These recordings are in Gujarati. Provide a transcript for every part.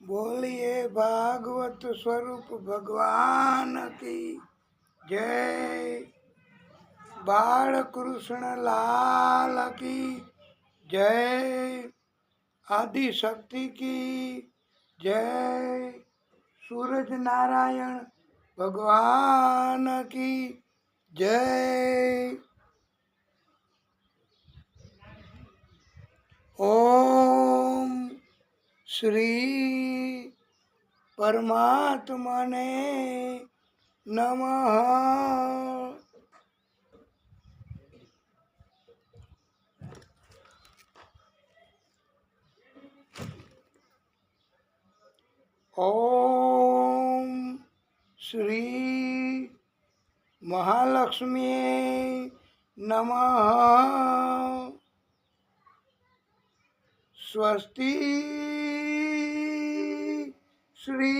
बोलिए भागवत स्वरूप भगवान की जय। बाल कृष्ण लाल की जय। आदि शक्ति की जय। सूरज नारायण भगवान की जय। ओम श्री परमात्मने नमः। ओम श्री महालक्ष्मी नमः। स्वस्ति श्री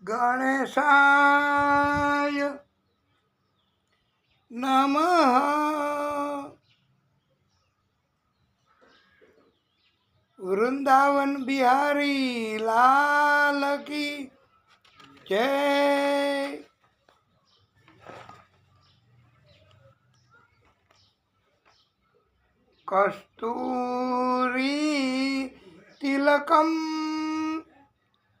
गणेशाय नमः। वृंदावन बिहारी लाल की जय। कस्तूरी तिलकम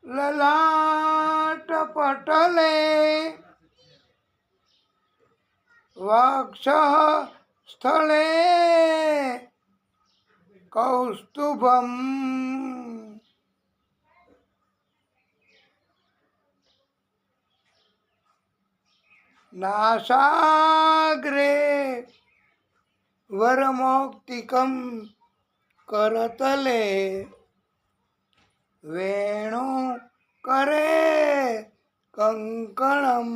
ललाट पटले वक्ष स्थले कौस्तुभम नासाग्रे वरमौक्तिकं करतले वेणु करे कंकणम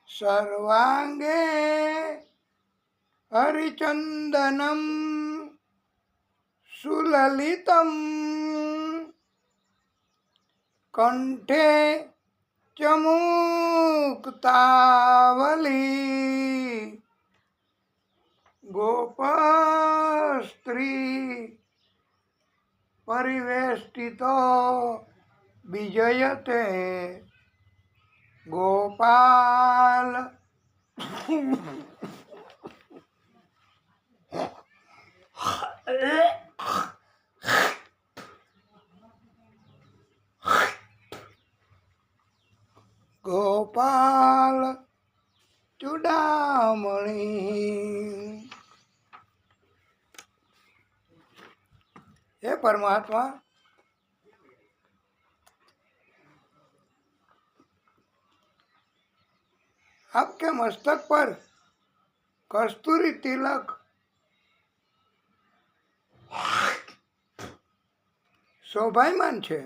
सर्वांगे हरिचंदनम सुललितम कंठे चमुक्तावली गोपस्त्री परिवेष्टितो विजयते गोपाल गोपाल चूड़ामणि। हे परमात्मा, आपके मस्तक पर कस्तूरी तिलक शोभायमान છે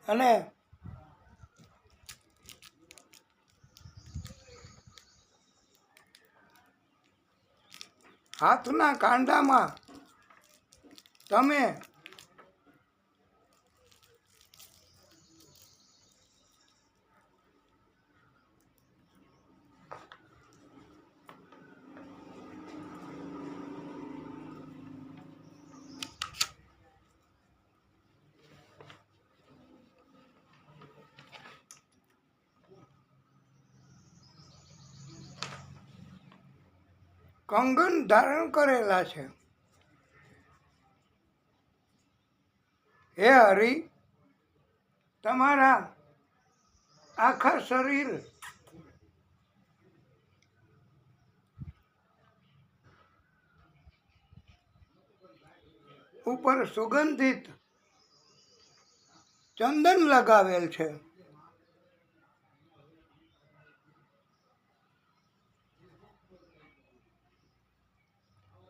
અને હાથના કાંડામાં તમે કંગન ધારણ કરેલા છે। હે હરિ, તમારા આખા શરીર ઉપર સુગંધિત ચંદન લગાવેલ છે।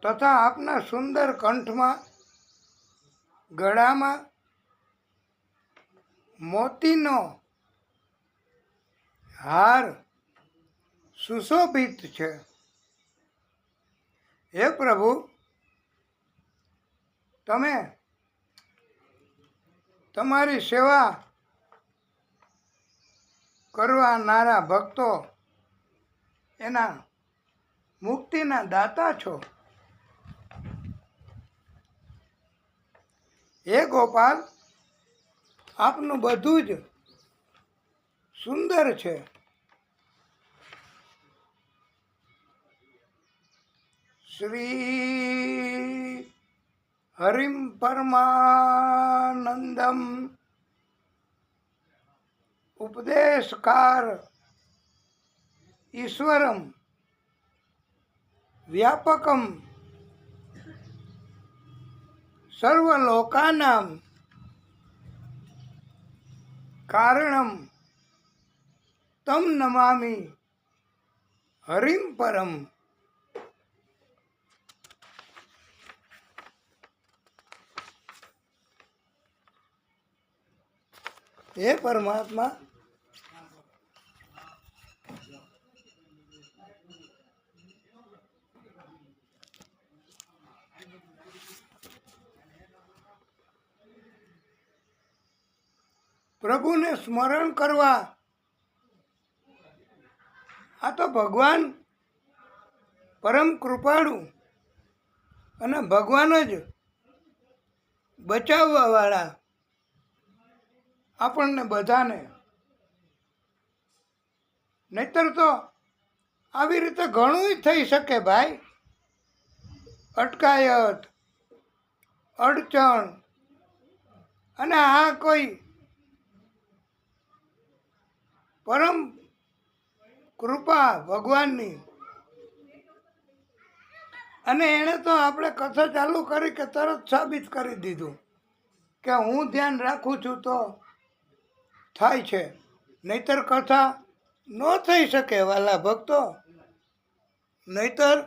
તથા આપના સુંદર કંઠમાં ગળામાં મોતીનો હાર સુશોભિત છે। હે પ્રભુ, તમે તમારી સેવા કરવાનારા ભક્તો એના મુક્તિના દાતા છો. હે ગોપાલ, આપનું બધું જ સુંદર છે. શ્રી હરિમ પરમાનંદમ ઉપદેશકાર ઈશ્વરમ વ્યાપકમ સર્વલોકાનામ કારણમ તમ નમામિ હરિમ પરમ. હે પરમાત્મા, પ્રભુને સ્મરણ કરવા, આ તો ભગવાન પરમ કૃપાળુ અને ભગવાન જ બચાવવાવાળા આપણને બધાને. નહીતર તો આવી રીતે ઘણું થઈ શકે ભાઈ. અટકાયત, અડચણ, અને આ કોઈ પરમ કૃપા ભગવાનની. અને એણે તો આપણે કથા ચાલુ કરી કે તરત સાબિત કરી દીધું કે હું ધ્યાન રાખું છું તો થાય છે. નહીતર કથા ન થઈ શકે વાલા ભક્તો. નહીતર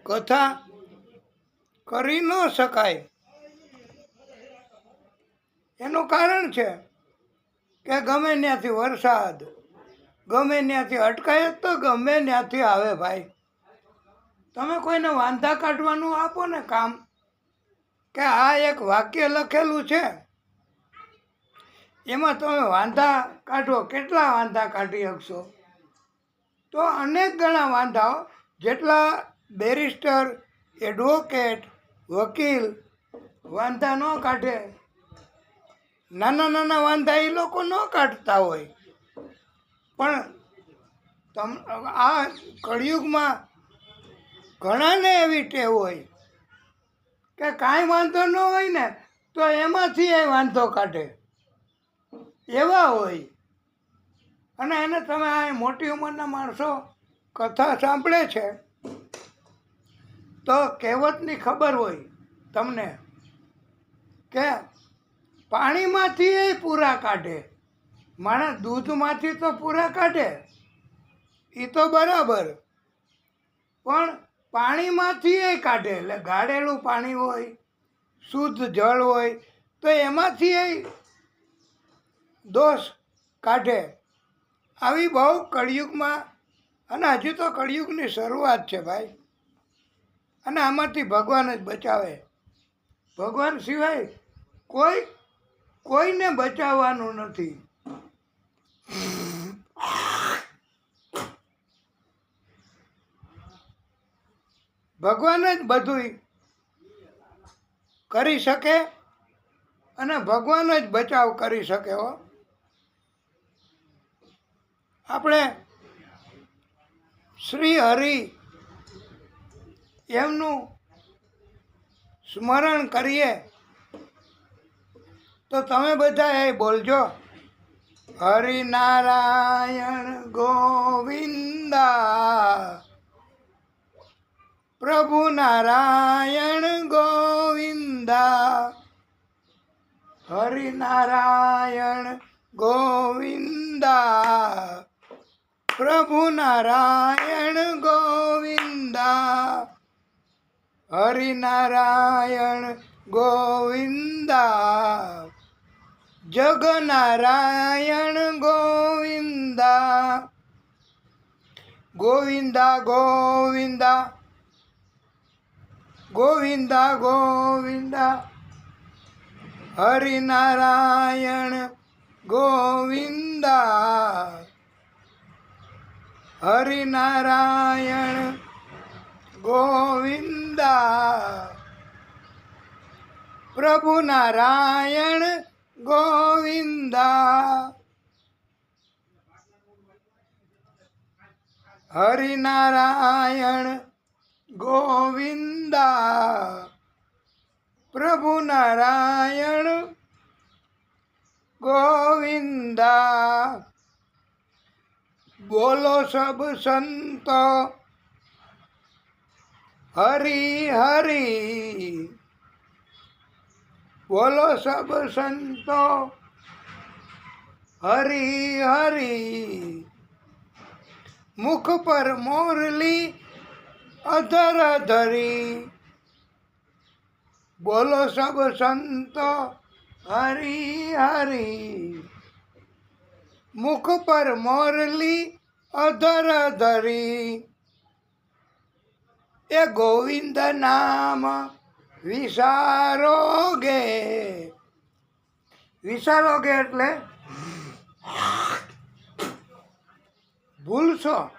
કથા કરી ન શકાય. એનું કારણ છે કે ગમે ત્યાંથી વરસાદ, ગમે ત્યાંથી અટકાયત તો ગમે ત્યાંથી આવે ભાઈ. તમે કોઈને વાંધા કાઢવાનું આપો ને કામ, કે આ એક વાક્ય લખેલું છે એમાં તમે વાંધા કાઢો, કેટલા વાંધા કાઢી શકશો? તો અનેક ગણા વાંધાઓ, જેટલા બેરિસ્ટર, એડવોકેટ, વકીલ વાંધા ન કાઢે, નાના નાના વાંધા એ લોકો ન કાઢતા હોય. પણ આ કળિયુગમાં ઘણાને એવી ટેવ હોય કે કાંઈ વાંધો ન હોય ને તો એમાંથી એ વાંધો કાઢે, એવા હોય. અને એને તમે આ મોટી ઉંમરના માણસો કથા સાંભળે છે તો કહેવતની ખબર હોય તમને કે પાણીમાંથી એ પૂરા કાઢે. માણસ દૂધમાંથી તો પૂરા કાઢે એ તો બરાબર, પણ પાણીમાંથી એ કાઢે. એટલે ગાળેલું પાણી હોય, શુદ્ધ જળ હોય તો એમાંથી એ દોષ કાઢે. આવી બહુ કળિયુગમાં, અને હજુ તો કળિયુગની શરૂઆત છે ભાઈ. અને આમાંથી ભગવાન જ બચાવે. ભગવાન સિવાય કોઈને બચાવવાનું નથી. ભગવાન જ બધું કરી શકે અને ભગવાન જ બચાવ કરી શકે. હો, આપણે શ્રી હરિ એમનું સ્મરણ કરીએ તો તમે બધા એ બોલજો, હરિનારાયણ ગોવિંદા, પ્રભુ નારાયણ ગોવિંદા, હરિનારાયણ ગોવિંદા, પ્રભુ નારાયણ ગોવિંદા, હરિનારાયણ ગોવિંદા, જગનારાયણ ગોવિંદા, ગોવિંદા ગોવિંદા, ગોવિંદા ગોવિંદા, હરિનારાયણ ગોવિંદા, હરિનારાયણ ગોવિંદા, પ્રભુ નારાયણ ગોવિંદા, હરિનારાયણ ગોવિંદા, પ્રભુ નારાયણ ગોવિંદા. બોલો સબ સંતો હરી હરી, બોલો સબ સંતો હરી હરી. મુખ પર મોરલી અધર ધરી, બોલો સબ સંતો હરી હરી. મુખ પર મોરલી અધર ધરી, એ ગોવિંદ નામ વિસારોગે. વિસારોગે એટલે ભૂલશો.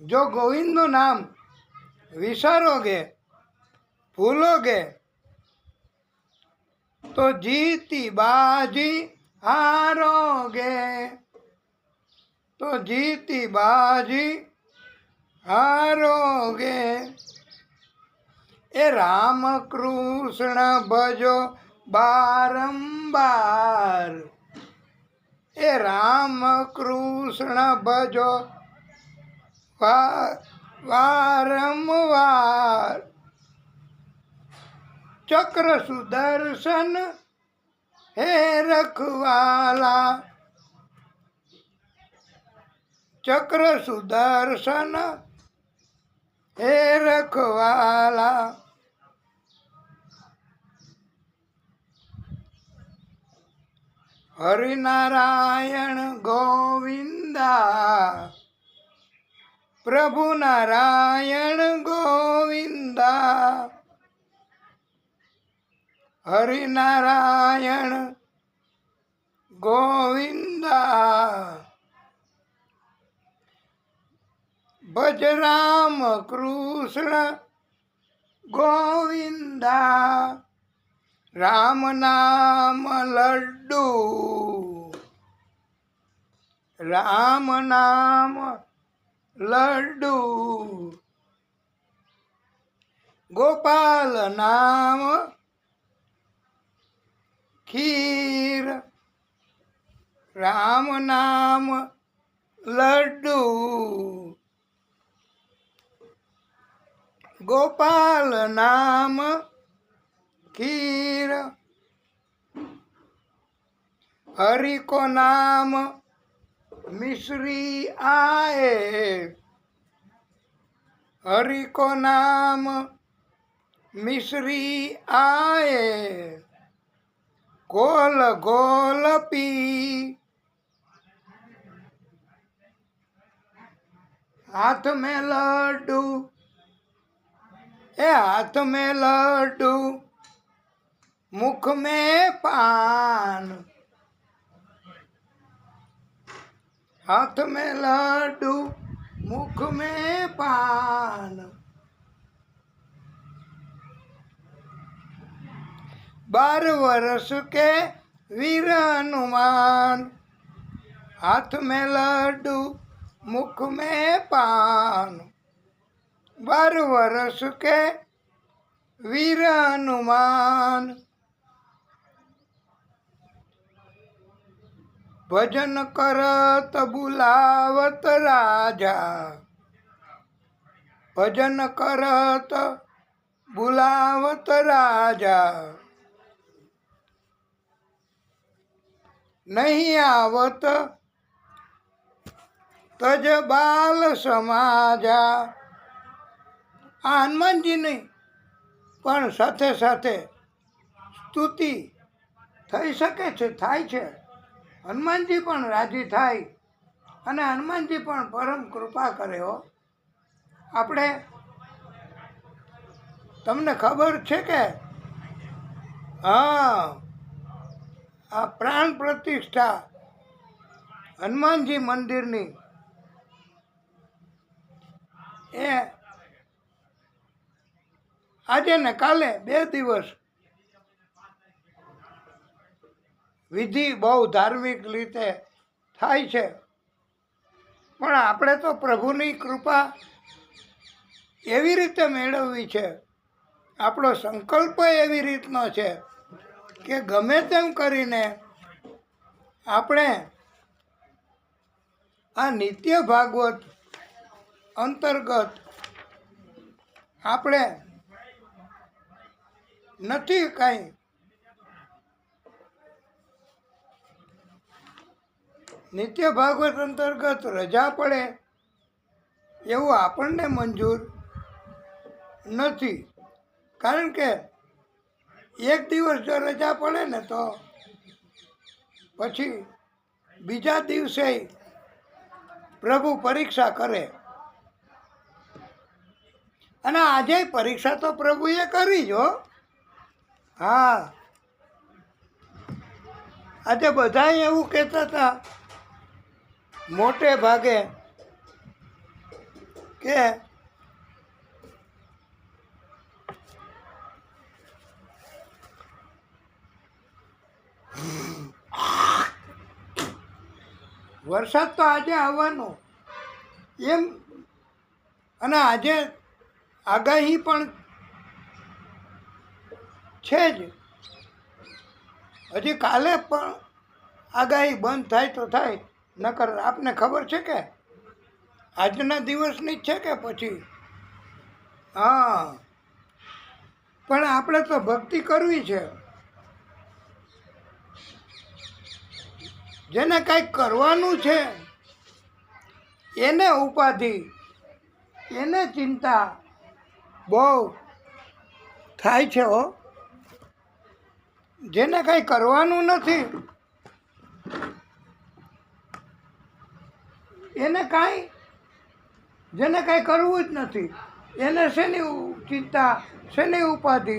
જો ગોવિંદનું નામ વિસારોગે, ભૂલોગે, તો જીતી બાજી હારોગે. તો જીતી બાજી હારોગે. એ રામ કૃષ્ણ ભજો બારંબાર, એ રામ કૃષ્ણ ભજો વારંવાર. ચક્ર સુદર્શન હે રખવાલા, ચક્ર સુદર્શન હે રખવાલા. હરિનારાયણ ગોવિંદા, પ્રભુ નારાયણ ગોવિંદા, હરિનારાયણ ગોવિંદા. ભજ રામ કૃષ્ણ ગોવિંદા, રામ નામ લડ્ડુ, રામ નામ લડ્ડુ. ગોપાલ નામ ખીર, રામ નામ લડ્ડુ. ગોપાલ નામ खीर, हरि को नाम मिश्री आए, हरि को नाम मिश्री आए. गोल गोल पी, हाथ में लड्डू, ए हाथ में लड्डू, मुख में पान. हाथ में लड्डू, मुख में पान. 12 वर्ष के वीर हनुमान, हाथ में लड्डू, मुख में पान. 12 वर्ष के वीर हनुमान. भजन करत बुलावत राजा, भजन करत बुलावत राजा. नहीं आवत तज बाल समाजा. આ હનુમાનજીની પણ સાથે સાથે સ્તુતિ થઈ શકે છે, થાય છે. હનુમાનજી પણ રાજી થાય અને હનુમાનજી પણ પરમ કૃપા કરે. હો આપણે તમને ખબર છે કે હા, આ પ્રાણ પ્રતિષ્ઠા હનુમાનજી મંદિરની એ આજે ને કાલે 2 દિવસ વિધિ બહુ ધાર્મિક રીતે થાય છે, પણ આપણે તો પ્રભુની કૃપા એવી રીતે મેળવવી છે, આપણો સંકલ્પ એવી રીતનો છે કે ગમે તેમ કરીને આપણે આ નિત્ય ભાગવત અંતર્ગત આપણે નથી કાંઈ નિત્ય ભાગવત અંતર્ગત રજા પડે એવું આપણને મંજૂર નથી, કારણ કે 1 દિવસ જો રજા પડે ને તો પછી બીજા દિવસે પ્રભુ પરીક્ષા કરે, અને આજે પરીક્ષા તો પ્રભુએ કરી જ હો. હા, આજે બધા એવું કહેતા હતા મોટે ભાગે કે વરસાદ તો આજે આવવાનો એમ, અને આજે આગાહી પણ છે જ. હજી કાલે પણ આગાહી બંધ થાય તો થાય, નકર આપને ખબર છે કે આજના દિવસની જ છે કે પછી. હા, પણ આપણે તો ભક્તિ કરવી છે. જેને કંઈક કરવાનું છે એને ઉપાધિ, એને ચિંતા બહુ થાય છે હો. જેને કંઈ કરવાનું નથી એને કાંઈ, જેને કાંઈ કરવું જ નથી એને શેની ચિંતા, શેની ઉપાધિ,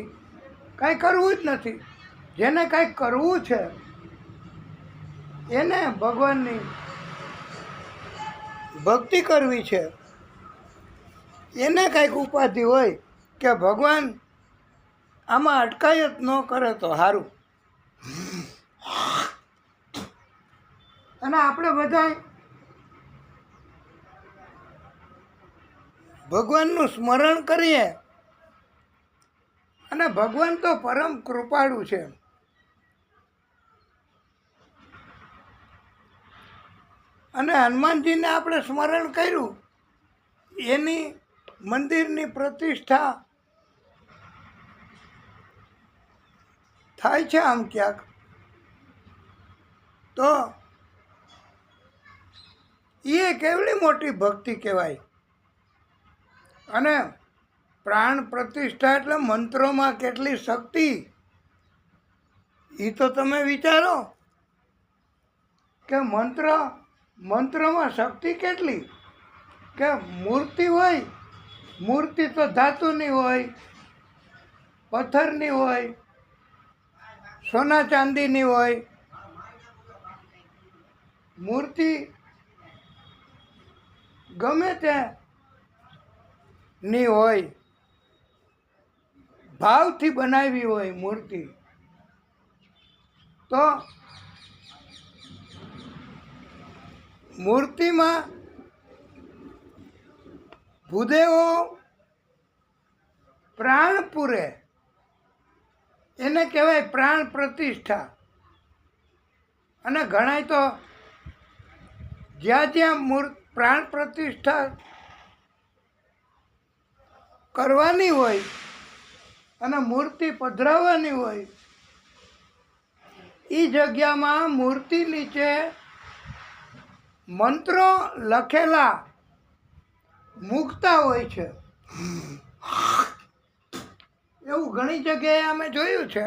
કાંઈ કરવું જ નથી. જેને કાંઈક કરવું છે એને ભગવાનની ભક્તિ કરવી છે, એને કાંઈક ઉપાધિ હોય કે ભગવાન આમાં અટકાયત ન કરે તો સારું. અને આપણે બધા ભગવાનનું સ્મરણ કરીએ, અને ભગવાન તો પરમ કૃપાળુ છે. અને હનુમાનજીને આપણે સ્મરણ કર્યું, એની મંદિરની પ્રતિષ્ઠા થાય છે આમ ક્યાંક, તો એ કેવડી મોટી ભક્તિ કહેવાય. અને પ્રાણ પ્રતિષ્ઠા એટલે મંત્રોમાં કેટલી શક્તિ, એ તો તમે વિચારો કે મંત્રમાં શક્તિ કેટલી, કે મૂર્તિ હોય, મૂર્તિ તો ધાતુની હોય, પથ્થરની હોય, સોના ચાંદીની હોય. મૂર્તિ ગમે ત્યાંની હોય, ભાવથી બનાવી હોય મૂર્તિ, તો મૂર્તિમાં ભૂદેવો પ્રાણ પૂરે, એને કહેવાય પ્રાણ પ્રતિષ્ઠા. અને ઘણાય તો જ્યાં જ્યાં પ્રાણ પ્રતિષ્ઠા કરવાની હોય અને મૂર્તિ પધરાવવાની હોય, એ જગ્યામાં મૂર્તિ નીચે મંત્રો લખેલા મૂકતા હોય છે. એવું ઘણી જગ્યાએ અમે જોયું છે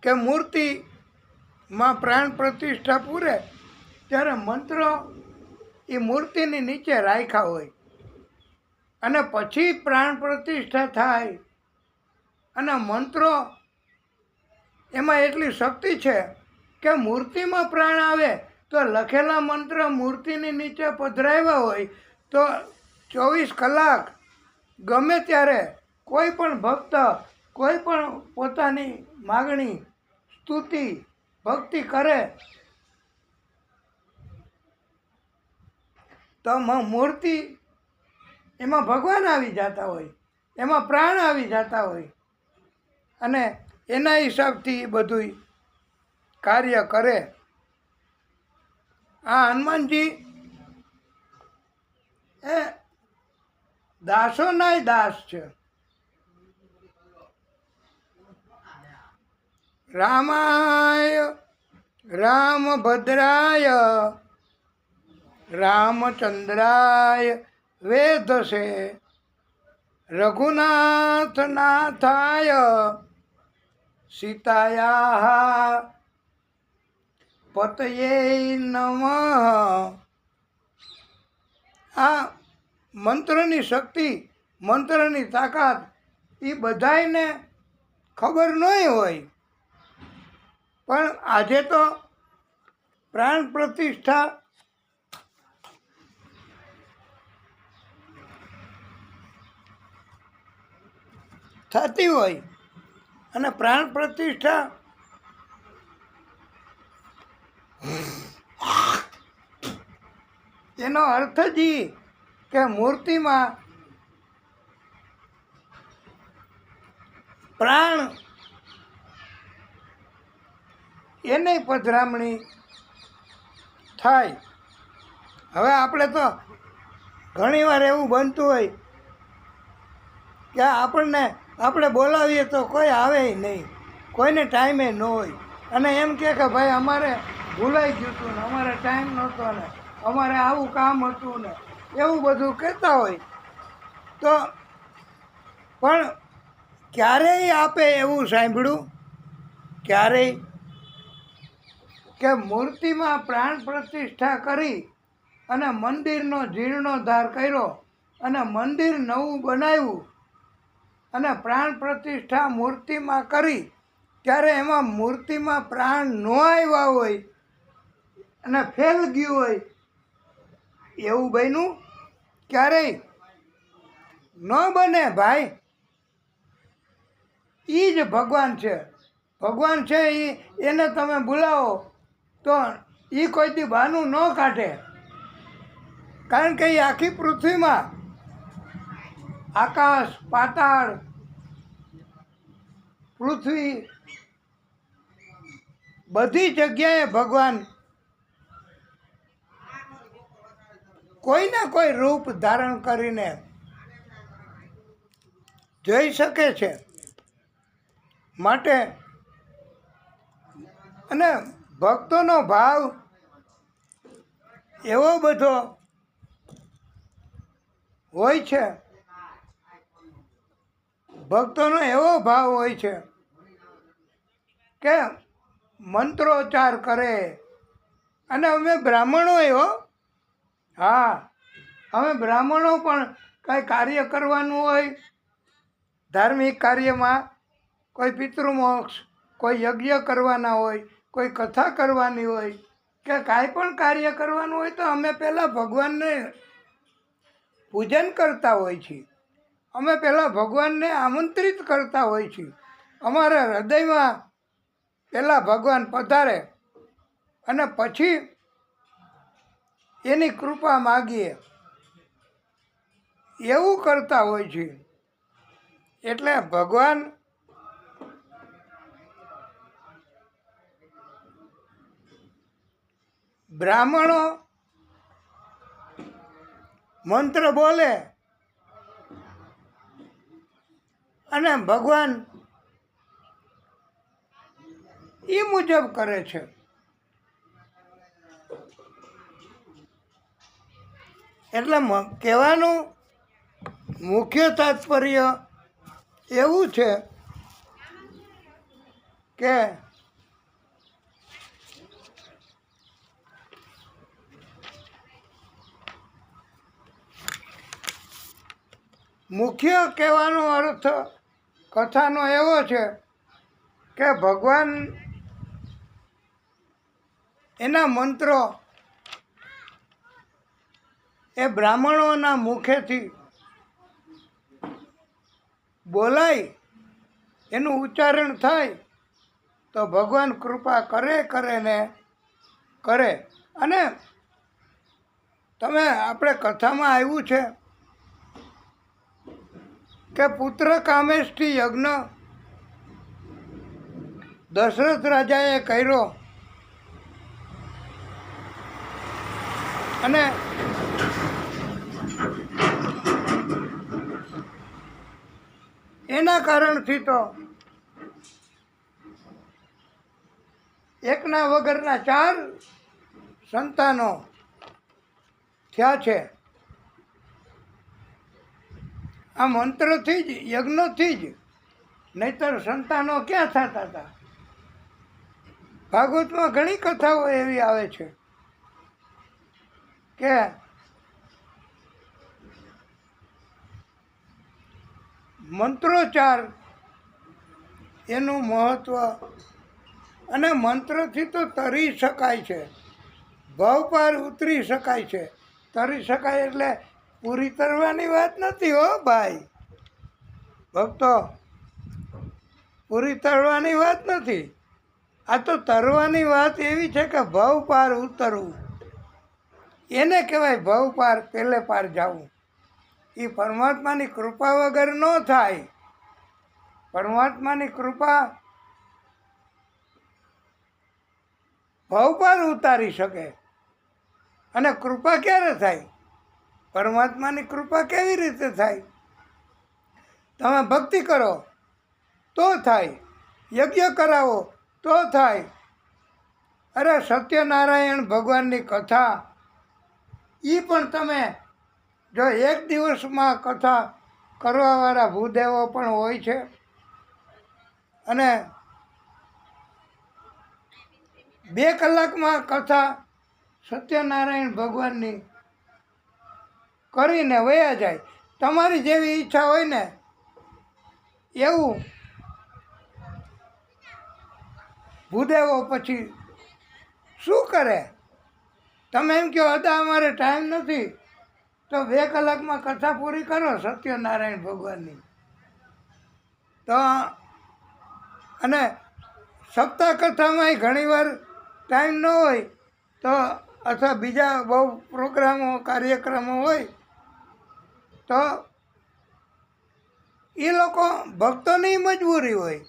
કે મૂર્તિમાં પ્રાણ પ્રતિષ્ઠા પૂરે ત્યારે મંત્રો એ મૂર્તિની નીચે રાખ્યા હોય, અને પછી પ્રાણ પ્રતિષ્ઠા થાય, અને મંત્રો એમાં એટલી શક્તિ છે કે મૂર્તિમાં પ્રાણ આવે તો તો લખેલા મંત્ર મૂર્તિની નીચે પધરાવ્યા હોય તો 24 કલાક ગમે ત્યારે કોઈ પણ ભક્ત કોઈ પણ પોતાની માગણી સ્તુતિ ભક્તિ કરે તો મૂર્તિ એમાં ભગવાન આવી જતા હોય, એમાં પ્રાણ આવી જતા હોય અને એના હિસાબથી એ બધું કાર્ય કરે. આ હનુમાનજી એ દાસોનાય દાસ છે. રામાય રામભદ્રાય રામચંદ્રાય વેધસે રઘુનાથ નાથાય સીતાયા પતયે નમઃ. આ મંત્રની શક્તિ મંત્રની તાકાત એ બધાયને ખબર નહીં હોય, પણ આજે તો પ્રાણ પ્રતિષ્ઠા થતી હોય અને પ્રાણ પ્રતિષ્ઠા એનો અર્થ જ કે મૂર્તિમાં પ્રાણ એને પધરામણી થાય. હવે આપણે તો ઘણીવાર એવું બનતું હોય કે આપણે બોલાવીએ તો કોઈ આવે નહીં, કોઈને ટાઈમે ન હોય અને એમ કે ભાઈ અમારે ભૂલાઈ ગયું હતું ને અમારે ટાઈમ નહોતો ને અમારે આવું કામ હતું ને એવું બધું કહેતા હોય. તો પણ ક્યારેય આપે એવું સાંભળ્યું ક્યારેય કે મૂર્તિમાં પ્રાણ પ્રતિષ્ઠા કરી અને મંદિરનો જીર્ણોદ્ધાર કર્યો અને મંદિર નવું બનાવ્યું અને પ્રાણ પ્રતિષ્ઠા મૂર્તિમાં કરી ત્યારે એમાં મૂર્તિમાં પ્રાણ ન આવ્યા હોય અને ફેલ ગયું હોય એવું બન્યું ક્યારેય ન બને ભાઈ. એ જ ભગવાન છે. ભગવાન છે એને તમે બોલાવો તો એ કોઈ દી બહાનું ન કાઢે, કારણ કે એ આખી પૃથ્વીમાં આકાશ પાતાળ પૃથ્વી બધી જગ્યાએ ભગવાન કોઈને કોઈ રૂપ ધારણ કરીને જઈ શકે છે. માટે અને ભક્તોનો ભાવ એવો બધો હોય છે, ભક્તોનો એવો ભાવ હોય છે કે મંત્રોચ્ચાર કરે. અને અમે બ્રાહ્મણો એવો હા અમે બ્રાહ્મણો પણ કાંઈ કાર્ય કરવાનું હોય ધાર્મિક કાર્યમાં, કોઈ પિતૃમોક્ષ, કોઈ યજ્ઞ કરવાના હોય, કોઈ કથા કરવાની હોય કે કાંઈ પણ કાર્ય કરવાનું હોય તો અમે પહેલાં ભગવાનને પૂજન કરતા હોય છીએ. અમે પહેલાં ભગવાનને આમંત્રિત કરતા હોય છીએ. અમારા હૃદયમાં પહેલાં ભગવાન પધારે અને પછી એની કૃપા માગીએ એવું કરતા હોય છે. એટલે ભગવાન બ્રાહ્મણો મંત્ર બોલે અને ભગવાન એ મુજબ કરે છે. એટલે કહેવાનું મુખ્ય તાત્પર્ય એવું છે કે મુખ્ય કહેવાનો અર્થ કથાનો એવો છે કે ભગવાન એના મંત્રો એ બ્રાહ્મણોના મુખેથી બોલાય, એનું ઉચ્ચારણ થાય તો ભગવાન કૃપા કરે ને કરે. અને તમે આપણે કથામાં આવ્યું છે કે પુત્ર કામેષ્ઠી યજ્ઞ દશરથ રાજાએ કર્યો અને એના કારણથી તો એકના વગરના 4 સંતાનો થયા છે. આ મંત્રથી જ, યજ્ઞથી જ, નહીતર સંતાનો ક્યાં થતા હતા? ભાગવતમાં ઘણી કથાઓ એવી આવે છે કે મંત્રોચ્ચાર એનું મહત્વ, અને મંત્રથી તો તરી શકાય છે, ભવ પાર ઉતરી શકાય છે. તરી શકાય એટલે પૂરી તરવાની વાત નથી હો ભાઈ ભક્તો, પૂરી તરવાની વાત નથી. આ તો તરવાની વાત એવી છે કે ભવ પાર ઉતરવું, એને કહેવાય ભવ પાર, પેલે પાર જવું. એ પરમાત્માની કૃપા વગર ન થાય. પરમાત્માની કૃપા ભવ પાર ઉતારી શકે. અને કૃપા ક્યારે થાય? પરમાત્માની કૃપા કેવી રીતે થાય? તમે ભક્તિ કરો તો થાય, યજ્ઞ કરાવો તો થાય. અરે સત્યનારાયણ ભગવાનની કથા, એ પણ તમે જો એક દિવસમાં કથા કરવાવાળા ભૂદેવો પણ હોય છે, અને 2 કલાકમાં કથા સત્યનારાયણ ભગવાનની કરીને વયા જાય. તમારી જેવી ઈચ્છા હોય ને એવું ભૂદેવો પછી શું કરે? તમે એમ કહો હતા અમારે ટાઈમ નથી, તો 2 કલાકમાં કથા પૂરી કરો સત્યનારાયણ ભગવાનની. તો અને સપ્તાહ કથામાંય ઘણીવાર ટાઈમ ન હોય તો, અથવા બીજા બહુ પ્રોગ્રામો કાર્યક્રમો હોય તો એ લોકો ભક્તોની મજબૂરી હોય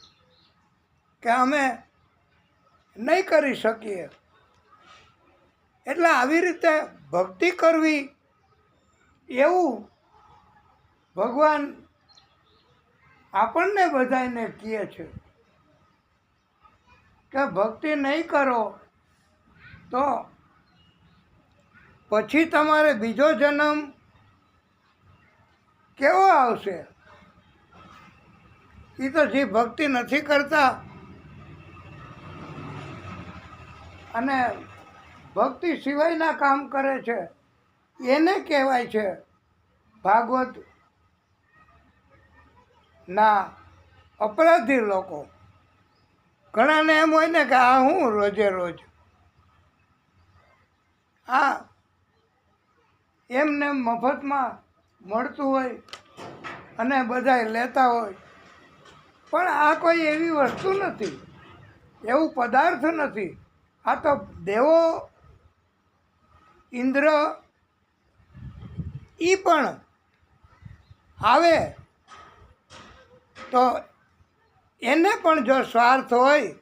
કે અમે નહીં કરી શકીએ. એટલે આવી રીતે ભક્તિ કરવી એવું ભગવાન આપણને બધાને કહે છે કે ભક્તિ નહીં કરો તો પછી તમારે બીજો જન્મ કેવો આવશે? એ તો જે ભક્તિ નથી કરતા અને ભક્તિ સિવાયના કામ કરે છે એને કહેવાય છે ભાગવત ના અપરાધી લોકો. ઘણાને એમ હોય ને કે આ હું રોજે રોજ આ એમને મફતમાં મળતું હોય અને બધાય લેતા હોય, પણ આ કોઈ એવી વસ્તુ નથી, એવું પદાર્થ નથી. આ તો દેવો, ઇન્દ્ર, એ પણ આવે તો એને પણ જો સ્વાર્થ હોય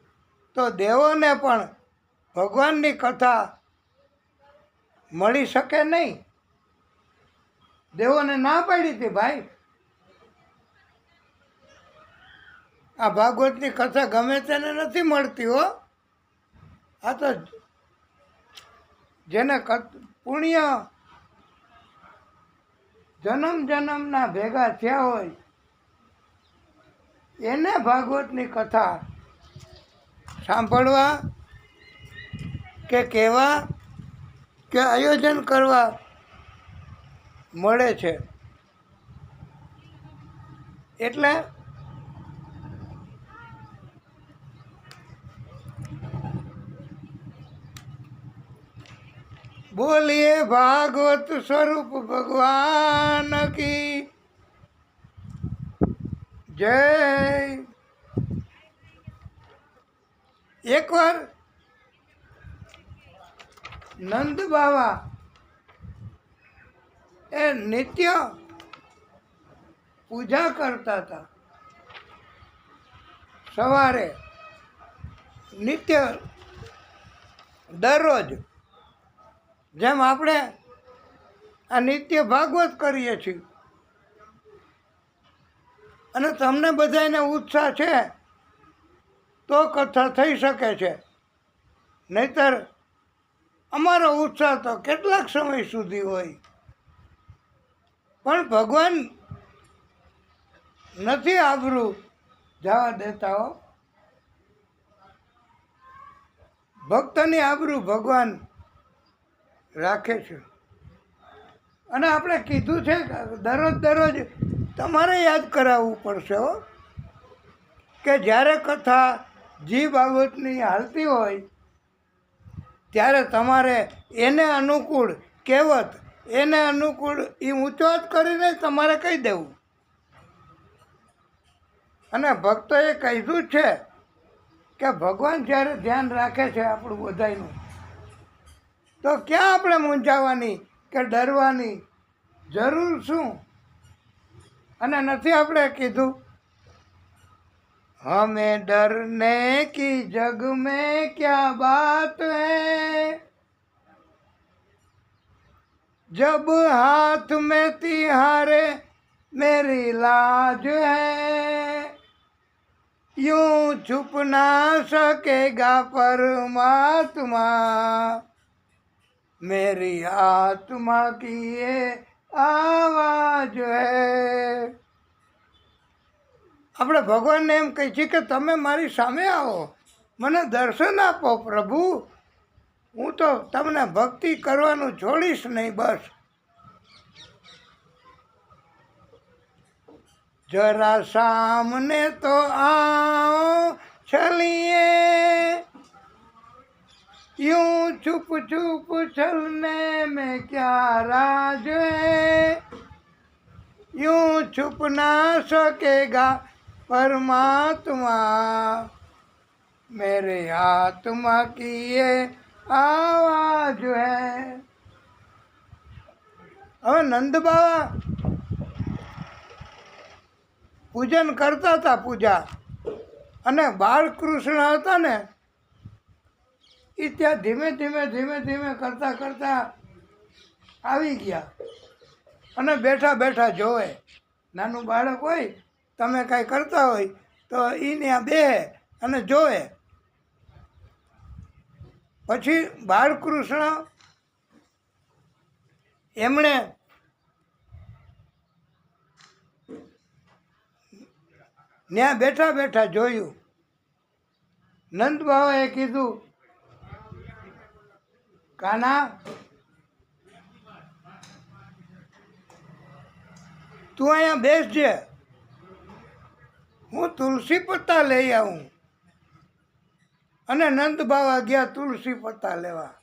તો દેવોને પણ ભગવાનની કથા મળી શકે નહીં. દેવોને ના પાડી હતી ભાઈ, આ ભાગવતની કથા ગમે તેને નથી મળતી હો. આ તો જેને પુણ્ય જન્મ જન્મના ભેગા થયા હોય એને ભાગવતની કથા સાંભળવા કે કહેવા કે આયોજન કરવા મળે છે. એટલે બોલીએ ભાગવત સ્વરૂપ ભગવાન કી જય. એકવાર નંદ બાવા એ નિત્ય પૂજા કરતા હતા. સવારે નિત્ય દરરોજ જેમ આપણે આ નિત્ય ભાગવત કરીએ છીએ અને તમને બધાને ઉત્સાહ છે તો કથા થઈ શકે છે, નહીતર અમારો ઉત્સાહ તો કેટલાક સમય સુધી હોય. પણ ભગવાન નથી આબરૂ જવા દેતા હો. ભક્તની આબરૂ ભગવાન રાખે છે. અને આપણે કીધું છે કે દરરોજ તમારે યાદ કરાવવું પડશે હો કે જ્યારે કથા જી બાબતની હાલતી હોય ત્યારે તમારે એને અનુકૂળ કહેવત, એને અનુકૂળ એ ઊંચો જ કરીને તમારે કહી દેવું. અને ભક્તોએ કીધું જ છે કે ભગવાન જ્યારે ધ્યાન રાખે છે આપણું બધાયનું, તો ક્યાં આપણે મૂંઝાવાની કે ડરવાની જરૂર શું? અને નથી આપણે કીધું હमें डरने की जग में क्या बात है, जब हाथ में तिहारे मेरी लाज है, यूं छुप ना सकेगा परमात्मा, मेरी आत्मा की ये आवाज है. આપણે ભગવાનને એમ કહી છીએ કે તમે મારી સામે આવો, મને દર્શન આપો પ્રભુ, હું તો તમને ભક્તિ કરવાનું છોડીશ નહીં. બસ જરા સામને તો आओ चलिए, यूं छुप छुप चलने में क्या राज है, यूं छुप ना सकेगा परमात्मा, मेरे आत्मा की ये आवाज है. હવે નંદ બાવા પૂજન કરતા હતા પૂજા, અને બાળકૃષ્ણ હતા ને એ ત્યાં ધીમે ધીમે કરતા કરતા આવી ગયા અને બેઠા બેઠા જોવે. નાનું બાળક હોય, તમે કાંઈ કરતા હોય તો એ ત્યાં બેસે અને જોવે. પછી બાળકૃષ્ણ એમણે ત્યાં બેઠા બેઠા જોયું. નંદ બાવાએ કીધું, કાના તું અહીંયા બેસજે, હું તુલસી પત્તા લઈ આવું. અને નંદ બાવા ગયા તુલસી પત્તા લેવા.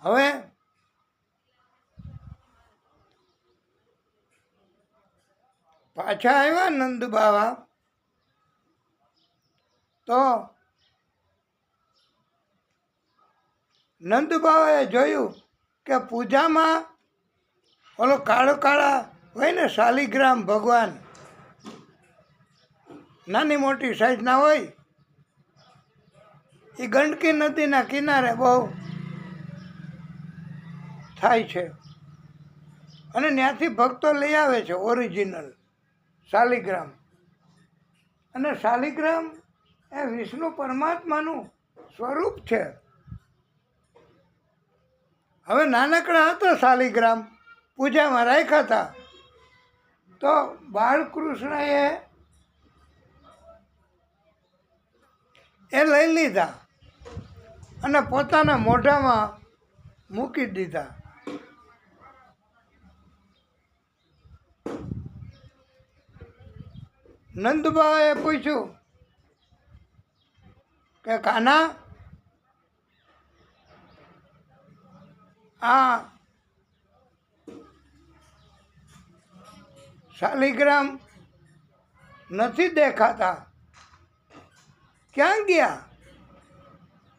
હવે પાછા આવ્યા નંદ બાવા તો નંદ બાવાએ જોયું કે પૂજામાં ઓલો કાળા હોય ને શાલિગ્રામ ભગવાન, નાની મોટી સાઈઝના હોય, એ ગંડકી નદીના કિનારે બહુ થાય છે. અને ત્યાંથી ભક્તો લઈ આવે છે ઓરિજિનલ શાલિગ્રામ. અને શાલિગ્રામ એ વિષ્ણુ પરમાત્માનું સ્વરૂપ છે. હવે નાનકડા હતા શાલિગ્રામ, પૂજામાં રાખ્યા હતા, તો બાળકૃષ્ણએ એ લઈ લીધા અને પોતાના મોઢામાં મૂકી દીધા. નંદબાએ પૂછ્યું કે કાના આ શાલિગ્રામ નથી દેખાતા, ક્યાં ગયા?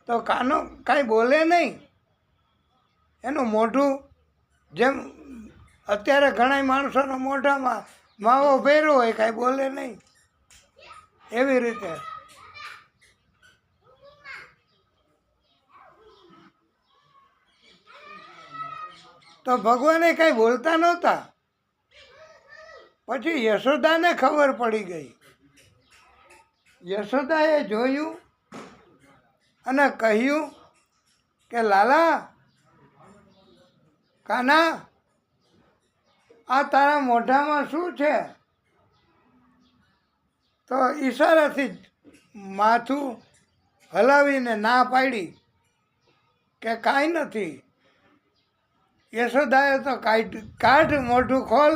તો કાનો કાંઈ બોલે નહીં. એનું મોઢું જેમ અત્યારે ઘણા માણસોના મોઢામાં માવો ભર્યો હોય, કાંઈ બોલે નહીં, એવી રીતે. તો ભગવાને કાંઈ બોલતા નહોતા. પછી યશોદાને ખબર પડી ગઈ. યશોદાએ જોયું અને કહ્યું કે લાલા, કાના, આ તારા મોઢામાં શું છે? તો ઈશારાથી જ માથું હલાવીને ના પાડી કે કાંઈ નથી. યશોદાએ તો કાઢ મોઢું ખોલ,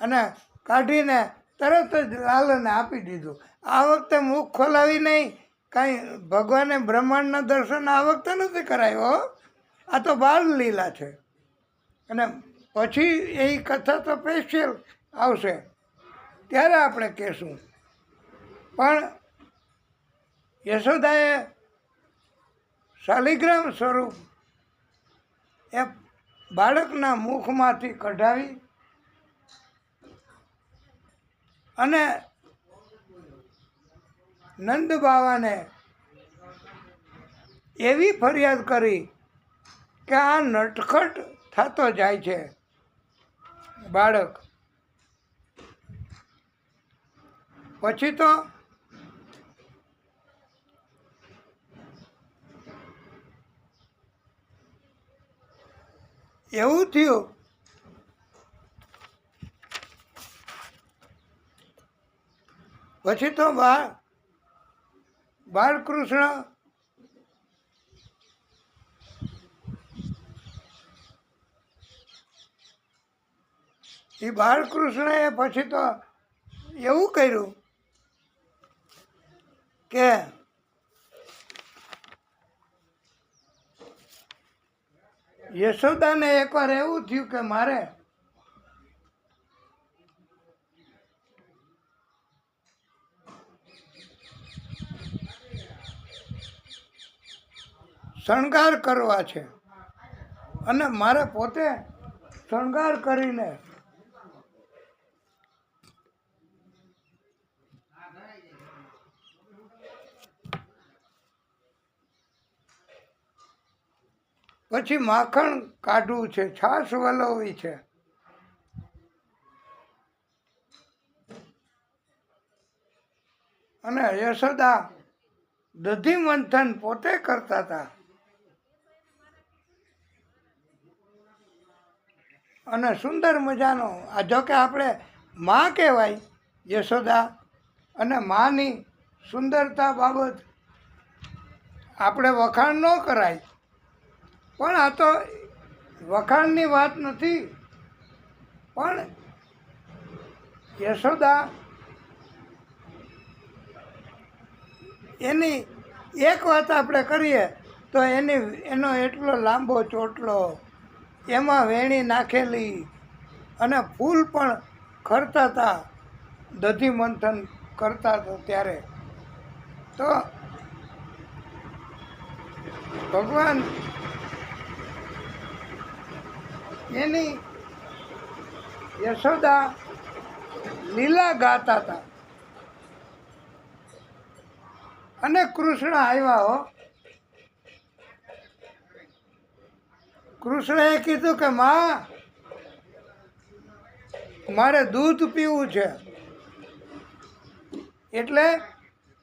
અને કાઢીને તરત જ લાલને આપી દીધું. આ વખતે મુખ ખોલાવી નહીં, કાંઈ ભગવાને બ્રહ્માંડના દર્શન આ વખતે નથી કરાવ્યો. આ તો બાળ લીલા છે. અને પછી એ કથા તો સ્પેશિયલ આવશે ત્યારે આપણે કહેશું. પણ યશોદાએ શાલિગ્રામ સ્વરૂપ એ બાળકના મુખમાંથી કઢાવી અને નંદ બાવાને એવી ફરિયાદ કરી કે આ નટખટ થતો જાય છે બાળક. પછી તો એવું થયું પછી તો બાળકૃષ્ણ એ બાળકૃષ્ણએ પછી તો એવું કર્યું કે યશોદાને એકવાર એવું થયું કે મારે શણગાર કરવા છે અને મારે પોતે શણગાર કરીને પછી માખણ કાઢવું છે, છાશ વલોવી છે. અને યશોદા દધી મંથન પોતે કરતા હતા. અને સુંદર મજાનો, આ જો કે આપણે માં કહેવાય યશોદા, અને માની સુંદરતા બાબત આપણે વખાણ ન કરાય. પણ આ તો વખાણની વાત નથી. પણ યશોદા એની એક વાત આપણે કરીએ તો એનો એટલો લાંબો ચોટલો, એમાં વેણી નાખેલી, અને ફૂલ પણ ખરતા હતા દધી મંથન કરતા હતા ત્યારે. તો ભગવાન એની યશોદા લીલા ગાતા હતા. અને કૃષ્ણ આવ્યા હો. કૃષ્ણએ કીધું કે માં, મારે દૂધ પીવું છે, એટલે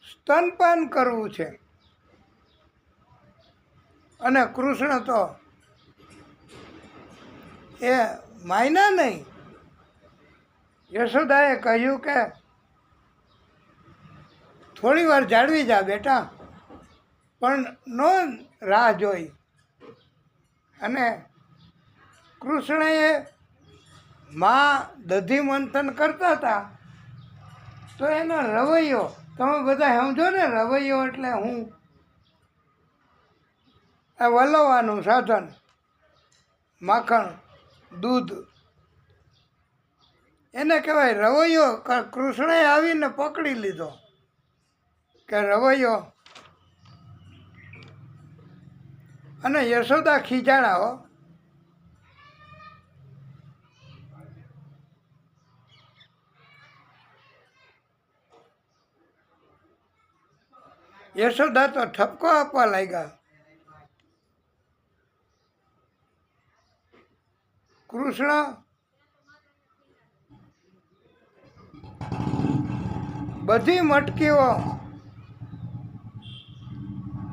સ્તનપાન કરવું છે. અને કૃષ્ણ તો એ માયના નહીં. યશોદાએ કહ્યું કે થોડી વાર જાળવી જા બેટા, પણ નો રાહ જોઈ. અને કૃષ્ણએ માં દધી મંથન કરતા હતા તો એનો રવૈયો, તમે બધા સમજો ને, રવૈયો એટલે હું વલોવાનું સાધન. માખણ, દૂધ, એને કહેવાય રવૈયો. કૃષ્ણએ આવીને પકડી લીધો કે રવૈયો. અને યશોદા ખીજાણા હો. યશોદા તો ઠપકો આપવા લાગ્યા. કૃષ્ણ બધી મટકીઓ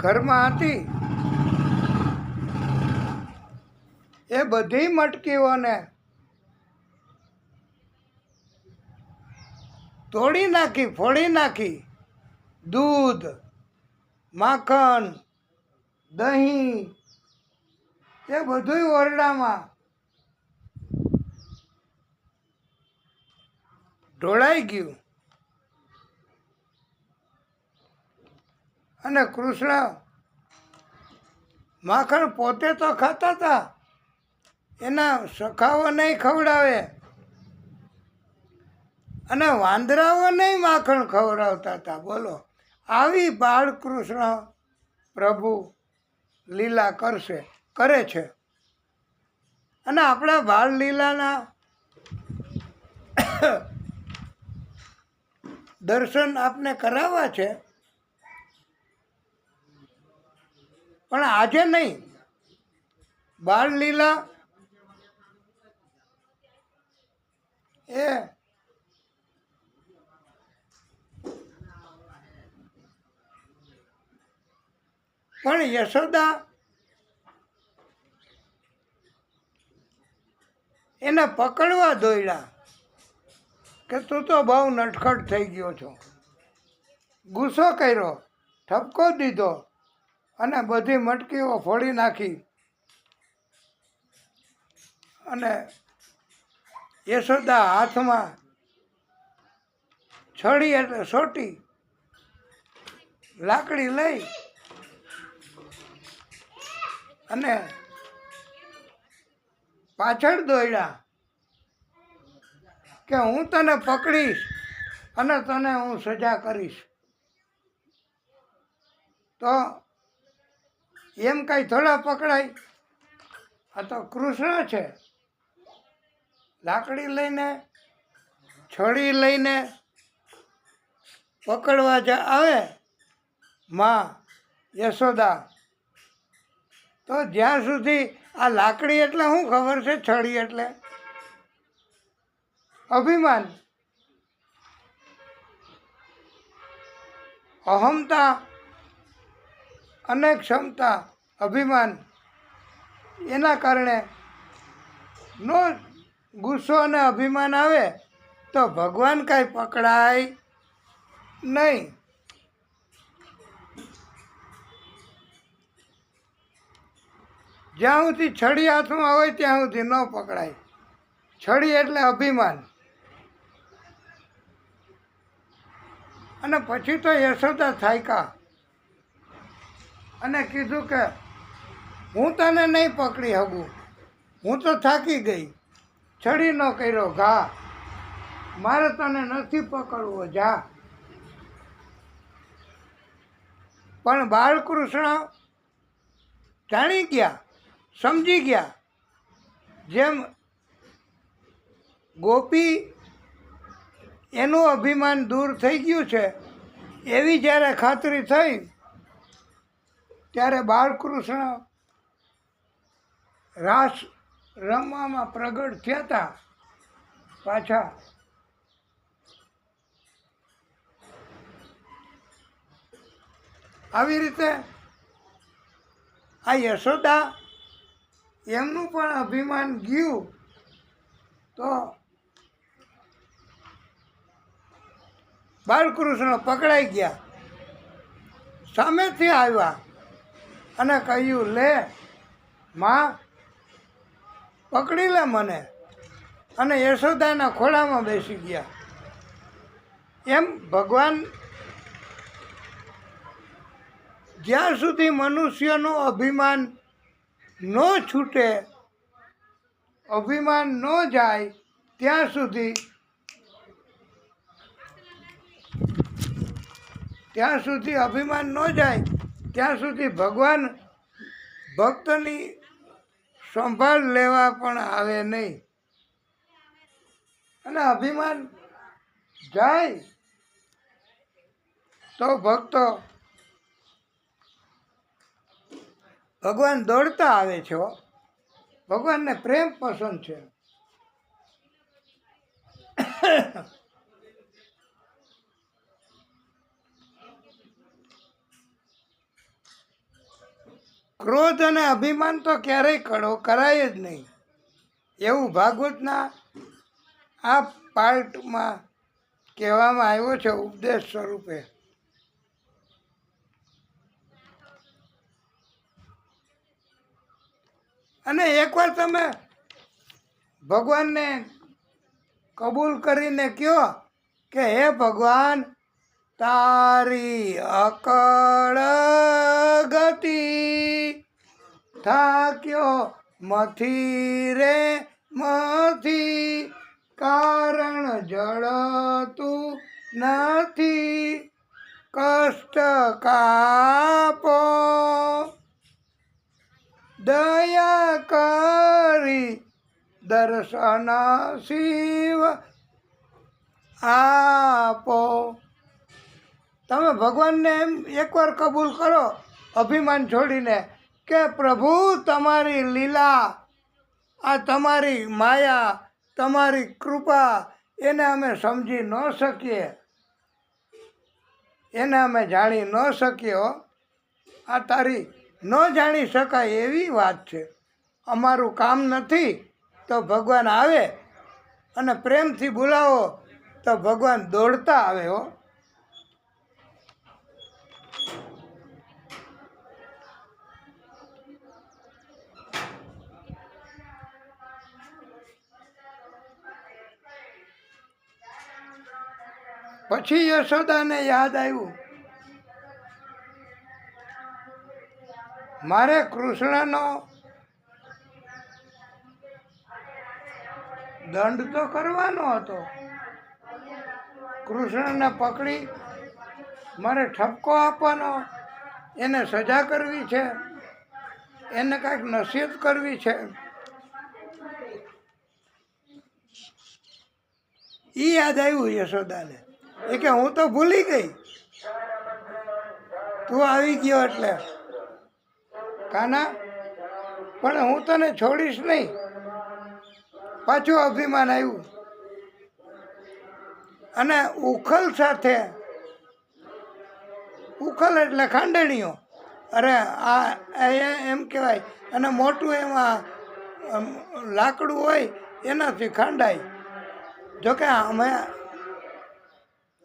ઘરમાં હતી, એ બધી મટકીઓને તોડી નાખી, ફોડી નાખી. દૂધ, માખણ, દહીં, એ બધું ઓરડામાં ઢોળાઈ ગયું. અને કૃષ્ણ માખણ પોતે તો ખાતા હતા, એના સખાઓ નહીં ખવડાવે, અને વાંદરાઓ નહીં માખણ ખવડાવતા હતા. બોલો, આવી બાળકૃષ્ણ પ્રભુ લીલા કરે છે. અને આપણા બાળ લીલાના દર્શન આપને કરાવવા છે, પણ આજે નહીં. બાળ લીલા એ પણ યશોદા એને પકડવા દોડ્યા કે તું તો બહુ નટખટ થઈ ગયો છો. ગુસ્સો કર્યો, ઠપકો દીધો અને બધી મટકીઓ ફોડી નાખી. અને યશોદા હાથમાં છડી એટલે સોટી લાકડી લઈ અને પાછળ દોડ્યા કે હું તને પકડીશ અને તને હું સજા કરીશ. તો એમ કાંઈ થોડા પકડાય? આ તો કૃષ્ણ છે. લાકડી લઈને, છડી લઈને પકડવા જે આવે માં યશોદા, તો જ્યાં સુધી આ લાકડી એટલે શું ખબર છે? છડી એટલે અભિમાન, અહમતા અને ક્ષમતા, અભિમાન. એના કારણે નો ગુસ્સો અને અભિમાન આવે તો ભગવાન કાંઈ પકડાય નહીં. જ્યાં સુધી છડી હાથમાં હોય ત્યાં સુધી ન પકડાય. છડી એટલે અભિમાન. અને પછી તો યશોદા થાક્યા અને કીધું કે હું તને નહીં પકડી શકું, હું તો થાકી ગઈ. છડીનો કર્યો ઘા, મારે તને નથી પકડવો, જા. પણ બાળકૃષ્ણ જાણી ગયા, સમજી ગયા. જેમ ગોપી એનું અભિમાન દૂર થઈ ગયું છે, એવી જ્યારે ખાતરી થઈ ત્યારે બાળકૃષ્ણ રાસ રમવામાં પ્રગટ થયા હતા પાછા. આવી રીતે આ યશોદા એમનું પણ અભિમાન ગયું તો બાળકૃષ્ણ પકડાઈ ગયા. સામેથી આવ્યા અને કહ્યું, લે માં, પકડી લે મને. અને યશોદાના ખોળામાં બેસી ગયા. એમ ભગવાન જ્યાં સુધી મનુષ્યનું અભિમાન ન છૂટે અભિમાન ન જાય ત્યાં સુધી અભિમાન ન જાય ત્યાં સુધી ભગવાન ભક્તની સંભાળ લેવા પણ આવે નહીં. અને અભિમાન જાય તો ભક્તો ભગવાન દોડતા આવે છે. ભગવાનને પ્રેમ પસંદ છે. ક્રોધ અને અભિમાન તો ક્યારેય કરાય જ નહીં, એવું ભાગવતના આ પાર્ટમાં કહેવામાં આવ્યો છે ઉપદેશ સ્વરૂપે. અને એકવાર તમે ભગવાનને કબૂલ કરીને કહો કે હે ભગવાન, તારી અકળ ગતિ થાક્યો મથી રે મથી, કારણ જળતું નથી કષ્ટ કાપો, દયા કરી દર્શન શિવ આપો. તમે ભગવાનને એમ એકવાર કબૂલ કરો અભિમાન છોડીને કે પ્રભુ, તમારી લીલા, આ તમારી માયા, તમારી કૃપા, એને અમે સમજી ન શકીએ, એને અમે જાણી ન શકીએ. આ તારી ન જાણી શકાય એવી વાત છે. અમારું કામ નથી તો ભગવાન આવે, અને પ્રેમથી બોલાવો તો ભગવાન દોડતા આવે. પછી યશોદાને યાદ આવ્યું, મારે કૃષ્ણનો દંડ તો કરવાનો હતો. કૃષ્ણને પકડી મારે ઠપકો આપવાનો, એને સજા કરવી છે, એને કાંઈક નસીહત કરવી છે. એ યાદ આવ્યું યશોદાને. એ કે હું તો ભૂલી ગઈ, તું આવી ગયો એટલે કાના, પણ હું તને છોડીશ નહીં. પાછું અભિમાન આવ્યું. અને ઉખલ સાથે, ઉખલ એટલે ખાંડણીઓ, અરે આ એમ કહેવાય, અને મોટું એમાં લાકડું હોય એનાથી ખાંડાય. જોકે અમે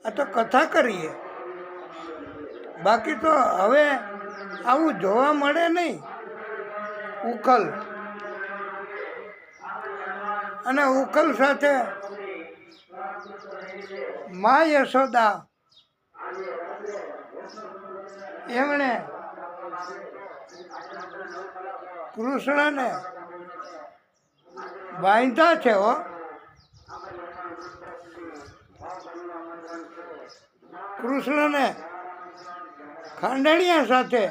આ તો કથા કરીએ, બાકી તો હવે આવું જોવા મળે નહીં. ઉખલ અને ઉખલ સાથે મા યશોદા એમણે કૃષ્ણને બાંધ્યા છે. કૃષ્ણને ખાંડણિયા સાથે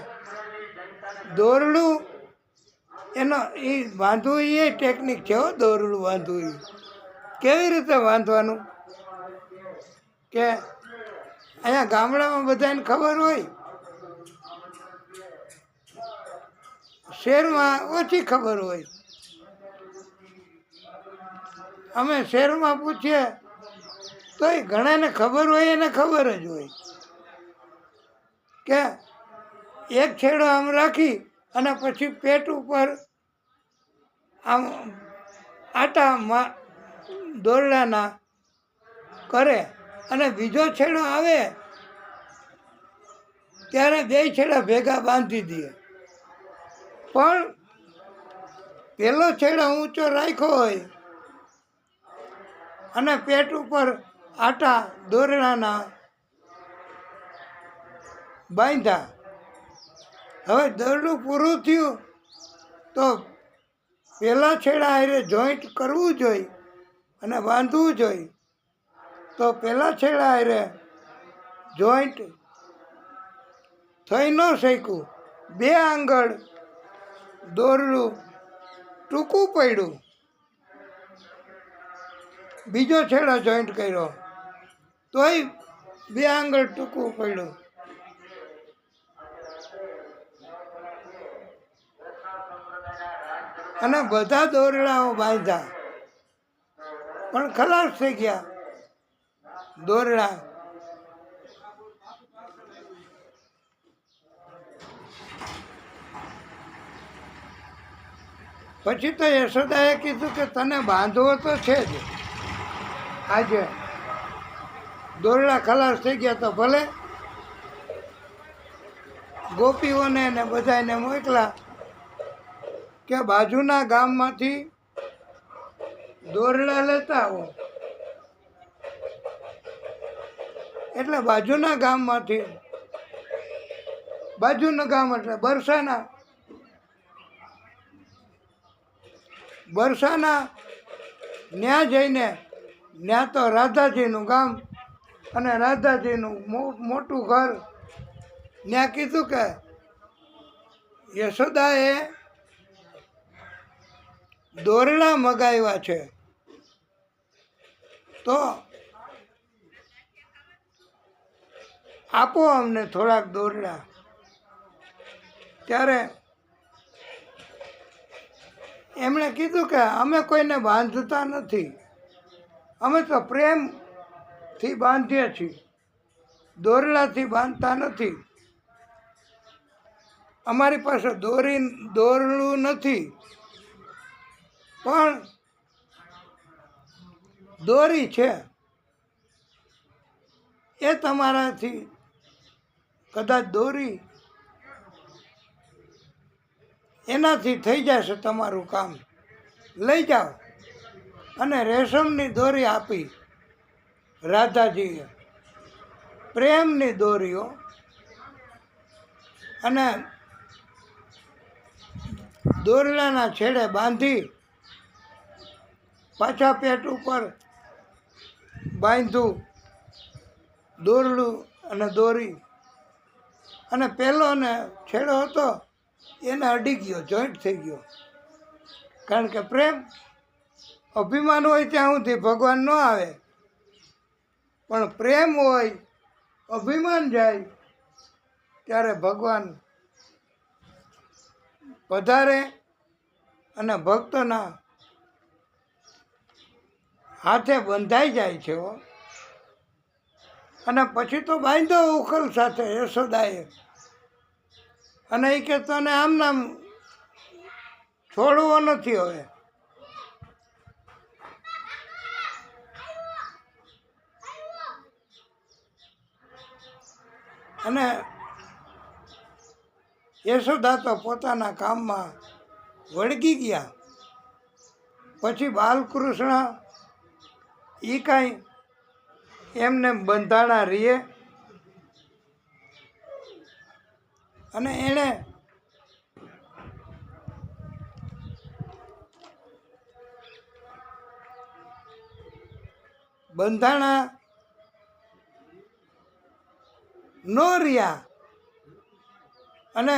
દોરડું, એનો એ બાંધવું એ ટેકનિક છે. દોરડું બાંધવું કેવી રીતે બાંધવાનું, કે અહીંયા ગામડામાં બધાને ખબર હોય, શહેરમાં ઓછી ખબર હોય. અમે શહેરમાં પૂછીએ તોય ઘણાને ખબર હોય, એને ખબર જ હોય કે એક છેડો આમ રાખી અને પછી પેટ ઉપર આમ આટા દોરડાના કરે, અને બીજો છેડો આવે ત્યારે બે છેડા ભેગા બાંધી દે. પણ પેલો છેડો ઊંચો રાખ્યો હોય અને પેટ ઉપર આટા દોરડાના બાંધ્યા. હવે દોરડું પૂરું થયું તો પહેલાં છેડા હારે જોઈન્ટ કરવું જોઈએ અને બાંધવું જોઈએ. તો પહેલાં છેડા હારે જોઈન્ટ થઈ ન શક્યું. 2 આંગળ દોરડું ટૂંકું પડ્યું. બીજો છેડો જોઈન્ટ કર્યો તોય 2 આંગળ ટૂંકું પડ્યું. અને બધા દોરડાઓ બાંધ્યા પણ ખલાસ થઈ ગયા દોરડા. પછી તો યશોદાએ કીધું કે તને બાંધવો તો છે જ. આજે દોરડા ખલાસ થઈ ગયા તો ભલે. ગોપીઓને ને બધાને મોકલા કે બાજુના ગામમાંથી દોરડા લેતા આવો. એટલે બાજુના ગામમાંથી, બાજુનું ગામ એટલે બરસાના ન્યા જઈને, ન્યા તો રાધાજીનું ગામ અને રાધાજીનું મોટું ઘર. ત્યાં કીધું કે યશોદાએ દોરડા મગાવ્યા છે તો આપો અમને થોડાક દોરડા. ત્યારે એમણે કીધું કે અમે કોઈને બાંધતા નથી, અમે તો પ્રેમથી બાંધીએ છીએ, દોરડાથી બાંધતા નથી. અમારી પાસે દોરડું નથી, પણ દોરી છે. એ તમારાથી કદાચ દોરી એનાથી થઈ જશે તમારું કામ, લઈ જાઓ. અને રેશમની દોરી આપી રાધાજીએ, પ્રેમની દોરીઓ. અને દોરડાના છેડે બાંધી પાછા પેટ ઉપર બાંધ્યું દોરડું અને દોરી. અને પહેલો ને છેડો હતો એને અડી ગયો, જોઈન્ટ થઈ ગયો. કારણ કે પ્રેમ, અભિમાન હોય ત્યાં સુધી ભગવાન ન આવે, પણ પ્રેમ હોય, અભિમાન જાય ત્યારે ભગવાન પધારે અને ભક્તોના હાથે બંધાઈ જાય છે. અને પછી તો બાંધ્યો ઉખલ સાથે યશોદાએ. અને એ કે તને આમ નામ છોડવો નથી હવે. અને યશોદા તો પોતાના કામમાં વળગી ગયા. પછી બાલકૃષ્ણ એ કાંઈ એમને બંધાણા રહીએ. અને એણે બંધાણા ન રહ્યા. અને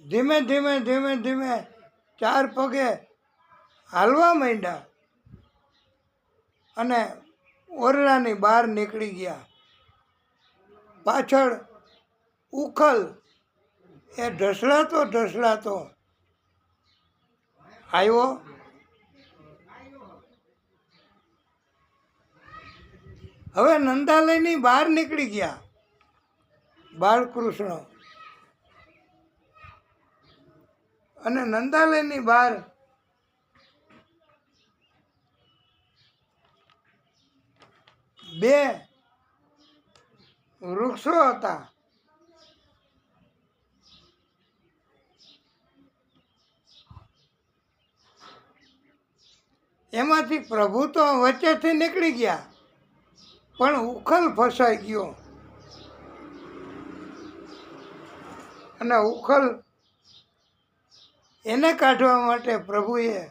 ધીમે ધીમે 4 પગે હાલવા માંડ્યા અને ઓરડાની બહાર નીકળી ગયા. પાછળ ઉખલ એ ઢસડાતો આવ્યો. હવે નંદાલયની બહાર નીકળી ગયા બાળકૃષ્ણ. અને નંદાલયની બહાર બે વૃક્ષો હતા. એમાંથી પ્રભુ તો વચ્ચેથી નીકળી ગયા, પણ ઉખલ ફસાઈ ગયો. અને ઉખલ એને કાઢવા માટે પ્રભુએ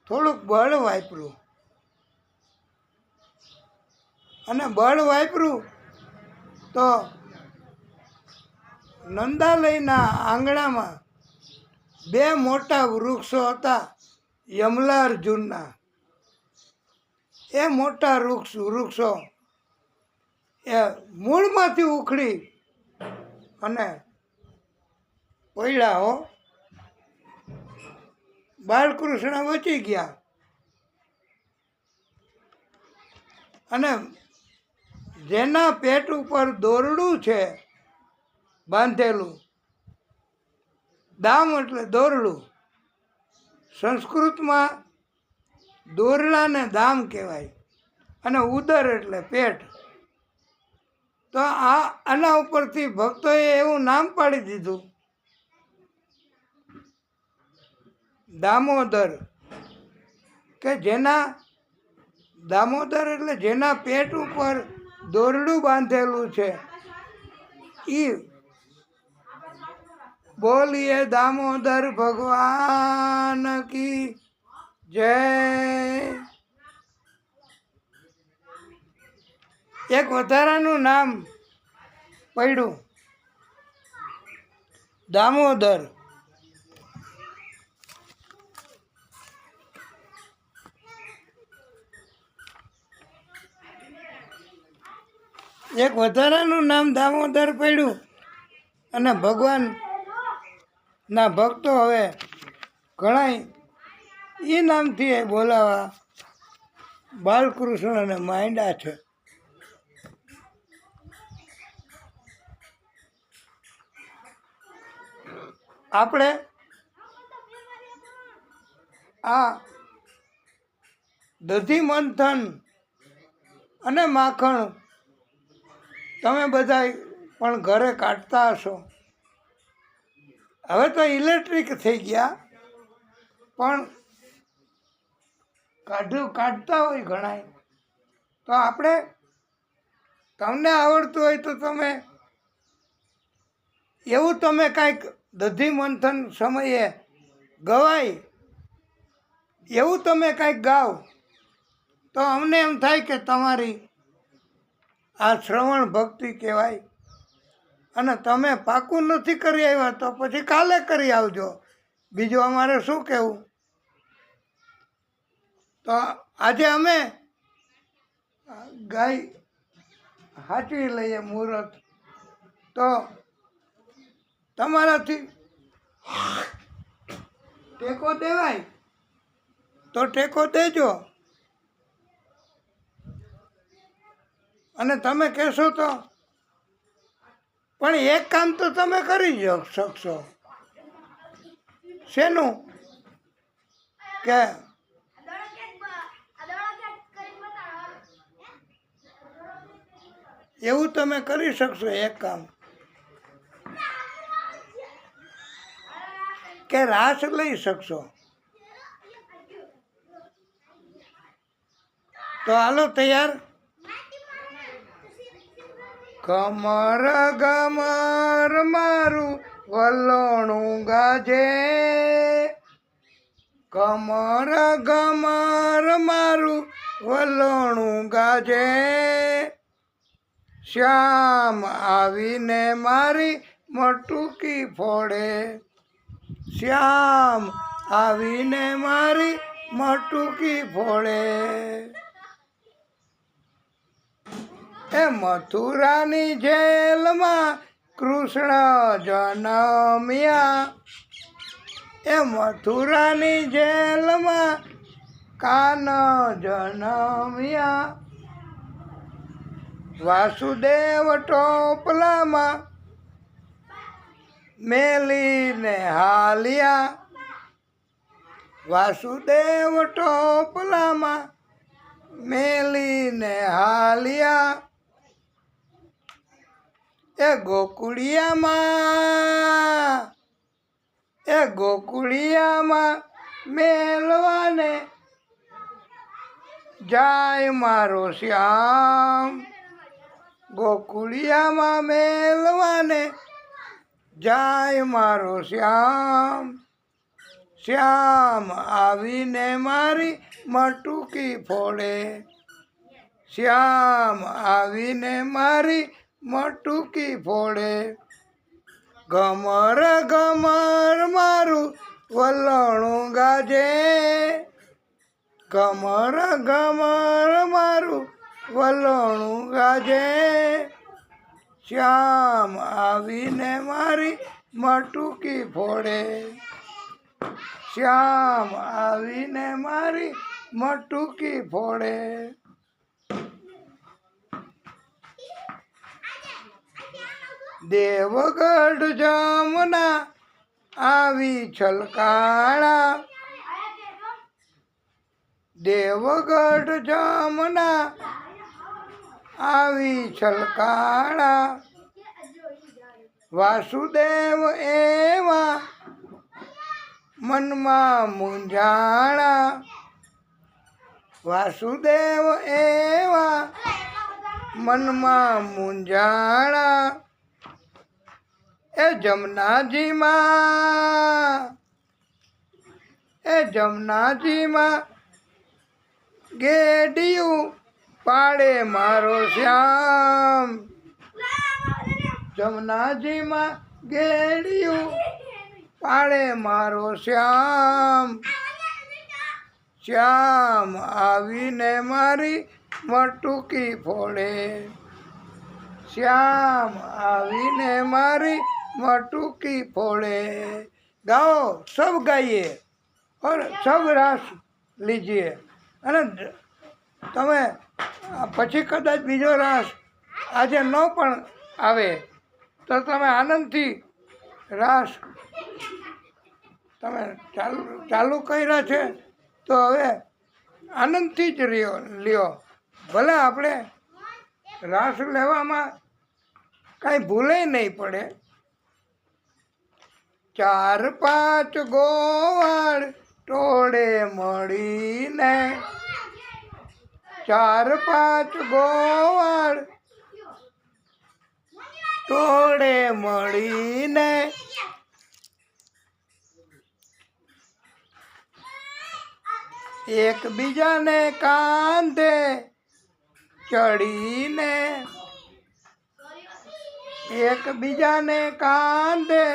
થોડુંક બળ વાપર્યું, અને બળ વાપર્યું તો નંદાલયના આંગણામાં 2 મોટા વૃક્ષો હતા યમલા અર્જુનના. એ મોટા વૃક્ષો એ મૂળમાંથી ઉખડી અને પડ્યા હો. બાળકૃષ્ણ બચી ગયા, અને જેના પેટ ઉપર દોરડું છે બાંધેલું, દામ એટલે દોરડું, સંસ્કૃતમાં દોરડાને દામ કહેવાય, અને ઉદર એટલે પેટ. તો આના ઉપરથી ભક્તોએ એવું નામ પાડી દીધું દામોદર, કે જેના દામોદર એટલે જેના પેટ ઉપર દોરડું બાંધેલું છે. એ બોલીએ દામોદર ભગવાન કી જય. એક વધારાનું નામ પડ્યું દામોદર. એક વધારાનું નામ દામોદર પડ્યું, અને ભગવાનના ભક્તો હવે ઘણા એ નામથી બોલાવા બાલકૃષ્ણને માંડ્યા છે. આપણે આ દધી મંથન અને માખણ તમે બધા પણ ઘરે કાઢતા હશો. હવે તો ઇલેક્ટ્રિક થઈ ગયા, પણ કાઢતા હોય ઘણા. તો આપણે તમને આવડતું હોય તો તમે એવું તમે કાંઈક દધી મંથન સમયે ગવાય એવું તમે કાંઈક ગાઓ તો અમને એમ થાય કે તમારી આ શ્રવણ ભક્તિ કહેવાય. અને તમે પાકું નથી કરી આવ્યા તો પછી કાલે કરી આવજો, બીજું અમારે શું કહેવું. તો આજે અમે ગાય સાચવી લઈએ મુહૂર્ત, તો તમારાથી ટેકો દેવાય તો ટેકો દેજો. અને તમે કહેશો તો પણ એક કામ તો તમે કરી શકશો. શેનું? કે એવું તમે કરી શકશો એક કામ, કે રાસ લઈ શકશો. તો હાલો તૈયાર. કમર ગમર મારું વલોણું ગાજે, કમર ગમર મારું વલોણું ગાજે, શ્યામ આવીને મારી મટુકી ફોડે, શ્યામ આવીને મારી મટુકી ફોડે. એ મથુરાની જેલમાં કૃષ્ણ જન્મ્યા, એ મથુરાની જેલમાં કાન જન્મ્યા, વાસુદેવ ટોપલામાં મેલીને હાલ્યા, વાસુદેવ ટોપલામાં મેલીને હાલ્યા. એ ગોકુળિયામાં મેલવાને જાય મારો શ્યામ, ગોકુળિયામાં મેલવાને જાય મારો શ્યામ. શ્યામ આવીને મારી મટુકી ફોડે, શ્યામ આવીને મારી મટુકી ફોડે. ઘમર ઘમર મારું વલણું ગાજે, ઘમર ઘમર મારું વલણું ગાજે. શ્યામ આવીને મારી મટુકી ફોડે, શ્યામ આવીને મારી મટુકી ફોડે. દેવગઢ જમના આવી છલકાણા, દેવગઢ જમના આવી છલકાણા. વાસુદેવ એવા મનમાં મૂંઝાણા, વાસુદેવ એવા મનમાં મૂંઝાણા. એ જમનાજીમાં, એ જમનાજીમાં ગેડિયું પાડે મારો શ્યામ, જમનાજીમાં ગેડિયું પાડે મારો શ્યામ. શ્યામ આવીને મારી મટુકી ફોડે, શ્યામ આવીને મારી मटुकी फोड़े। गाओ, सब गाइए और सब रास लीजिए। અને તમે પછી કદાચ બીજો રાસ આજે ન પણ આવે તો તમે આનંદથી રાસ તમે ચાલુ કર્યા છે તો હવે આનંદથી જ લ્યો. ભલે આપણે રાસ લેવામાં કાંઈ ભૂલે નહીં પડે. 4-5 ગોવાળ ટોળે મળીને, 4-5 ગોવાળ ટોળે મળીને એકબીજાને કાંધે ચડીને, એકબીજાને કાંધે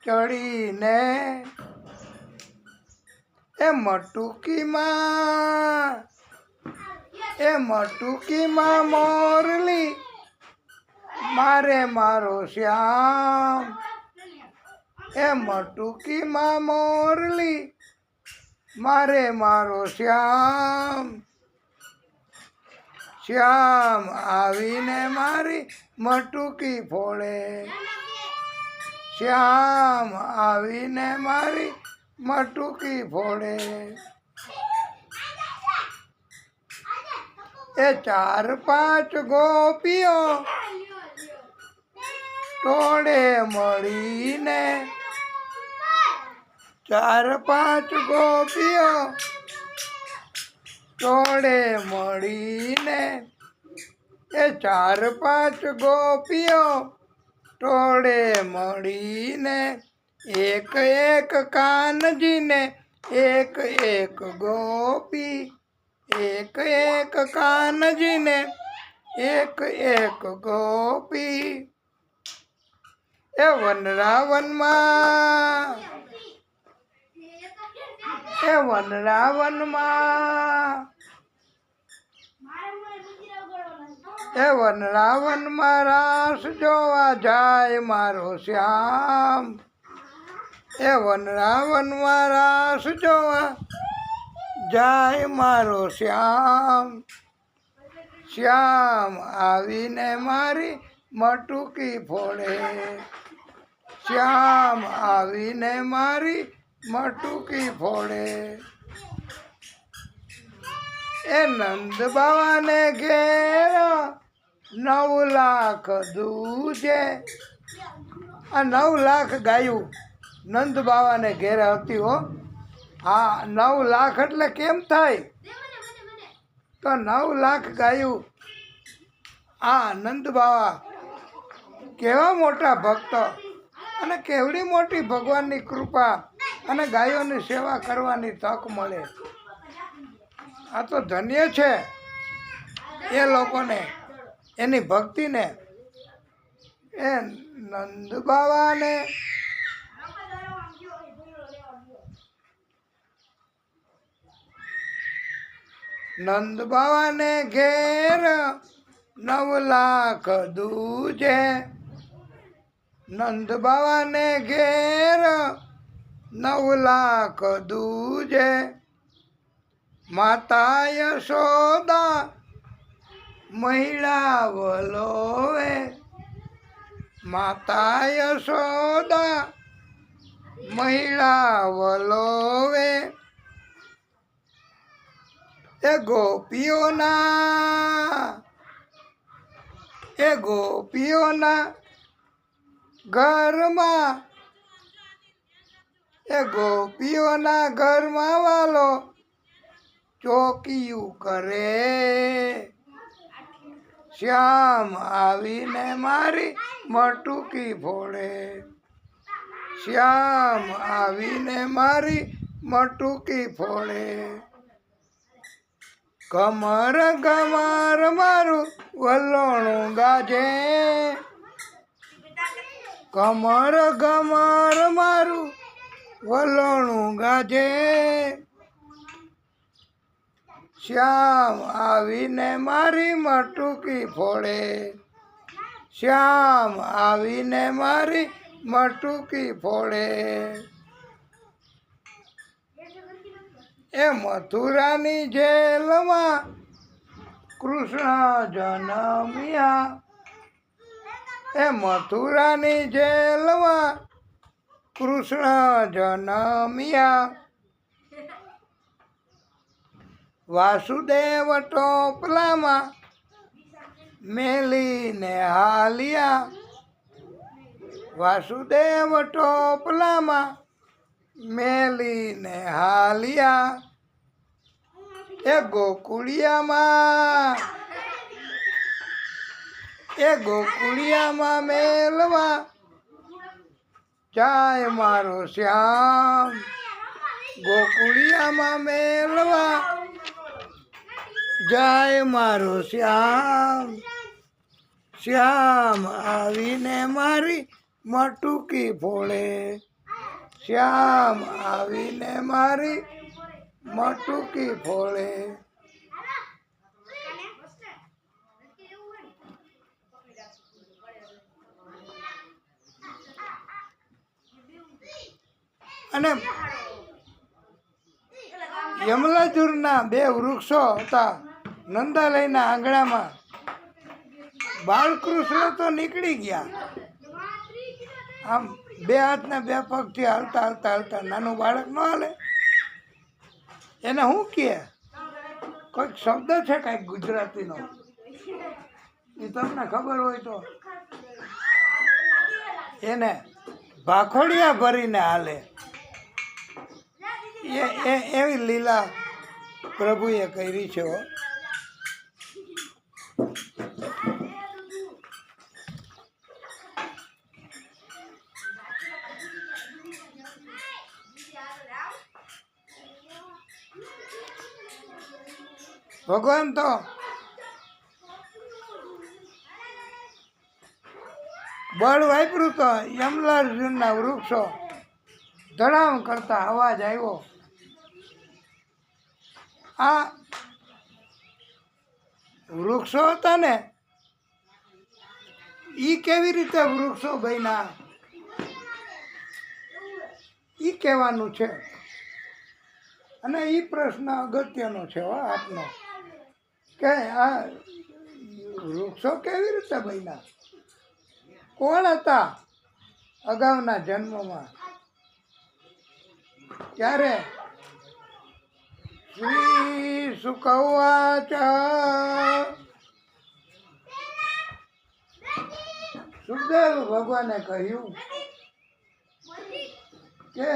ચડીને એ મટુકીમાં મોરલી મારે મારો શ્યામ, એ મટુકીમાં મોરલી મારે મારો શ્યામ. શ્યામ આવીને મારી મટુકી ફોડે, શ્યામ આવીને મારી મટુકી ફોડે. એ 4-5 ગોપીઓ ટોળે મળીને, 4-5 ગોપીઓ ટોળે મળીને, એ 4-5 ગોપીઓ ટોળે મળીને એક એક કાનજીને એક એક ગોપી, એક એક કાનજીને એક એક ગોપી. એ વનરાવનમાં, એ વનરાવનમાં, એ વનરાવનમાં રાસ જોવા જાય મારો શ્યામ, એ વનરાવનમાં રાસ જોવા જાય મારો શ્યામ. શ્યામ આવીને મારી મટુકી ફોડે, શ્યામ આવીને મારી મટુકી ફોડે. એ નંદ બાવાને ઘેર 9 લાખ દૂજે, આ 9 લાખ ગાયું નંદ બાવાને ઘેર હતી હો. હા, 9 લાખ એટલે કેમ થાય તો 9 લાખ ગાયું. આ નંદ બાવા કેવા મોટા ભક્ત અને કેવડી મોટી ભગવાનની કૃપા અને ગાયોની સેવા કરવાની તક મળે. આ તો ધન્ય છે એ લોકોને, એની ભક્તિને. એ નંદ બાવાને નંદ બાવાને ઘેર 9 લાખ દૂજે. નંદ બાવાને ઘેર 9 લાખ દૂજે. માતા યશોદા મહિળા વલોવે. માતા યશોદા મહિળા વલોવે. એ ગોપીઓના ઘરમાં, એ ગોપીઓના ઘરમાં વાલો ચોકિયું કરે. શ્યામ આવીને મારી મટુકી ફોડે. શ્યામ આવીને મારી મટુકી ફોડે. કમર કમર મારું વલોણું ગાજે. કમર કમર મારું વલોણું ગાજે. શ્યામ આવીને મારી મટુકી ફોડે. શ્યામ આવીને મારી મટુકી ફોડે. એ મથુરાની જેલમાં કૃષ્ણ જન્મ્યા. એ મથુરાની જેલમાં કૃષ્ણ જન્મ્યા. વાસુદેવ ટોપલામાં મેલીને હાલ્યા. વાસુદેવ ટોપલામાં મેલીને હાલ્યા. એ ગોકુળિયામાં મેલવા જાય મારો શ્યામ. ગોકુળિયામાં મેલવા જાય મારો શ્યામ. શ્યામ આવીને મારી મટુકી ફોડે. શ્યામ આવીને મારી મટુકી ફોડે. અને યમલાજુરના 2 વૃક્ષો હતા નંદાલયના આંગણામાં. બાળકૃષ્ણ તો નીકળી ગયા. આમ 2 હાથના 2 પગથી હાલતા હાલતા હાલતા. નાનું બાળક ન હાલે. એને શું કહે? કોઈક શબ્દ છે કાંઈક ગુજરાતીનો, એ તમને ખબર હોય તો. એને ભાખોડિયા ભરીને હાલે. એવી લીલા પ્રભુએ કરી છે. ભગવાન તો બળ વાપર્યું તો યમલાર્જુનના વૃક્ષો ધડામ કરતા અવાજ આવ્યો. આ વૃક્ષો હતા ને, ઈ કેવી રીતે વૃક્ષો બન્યા ઈ કહેવાનું છે. અને ઈ પ્રશ્ન અગત્યનો છે આપનો, કે આ વૃક્ષો કેવી રીતે બન્યા? કોણ હતા અગાઉના જન્મમાં? ત્યારે શ્રી સુકવાચ, સુખદેવ ભગવાને કહ્યું કે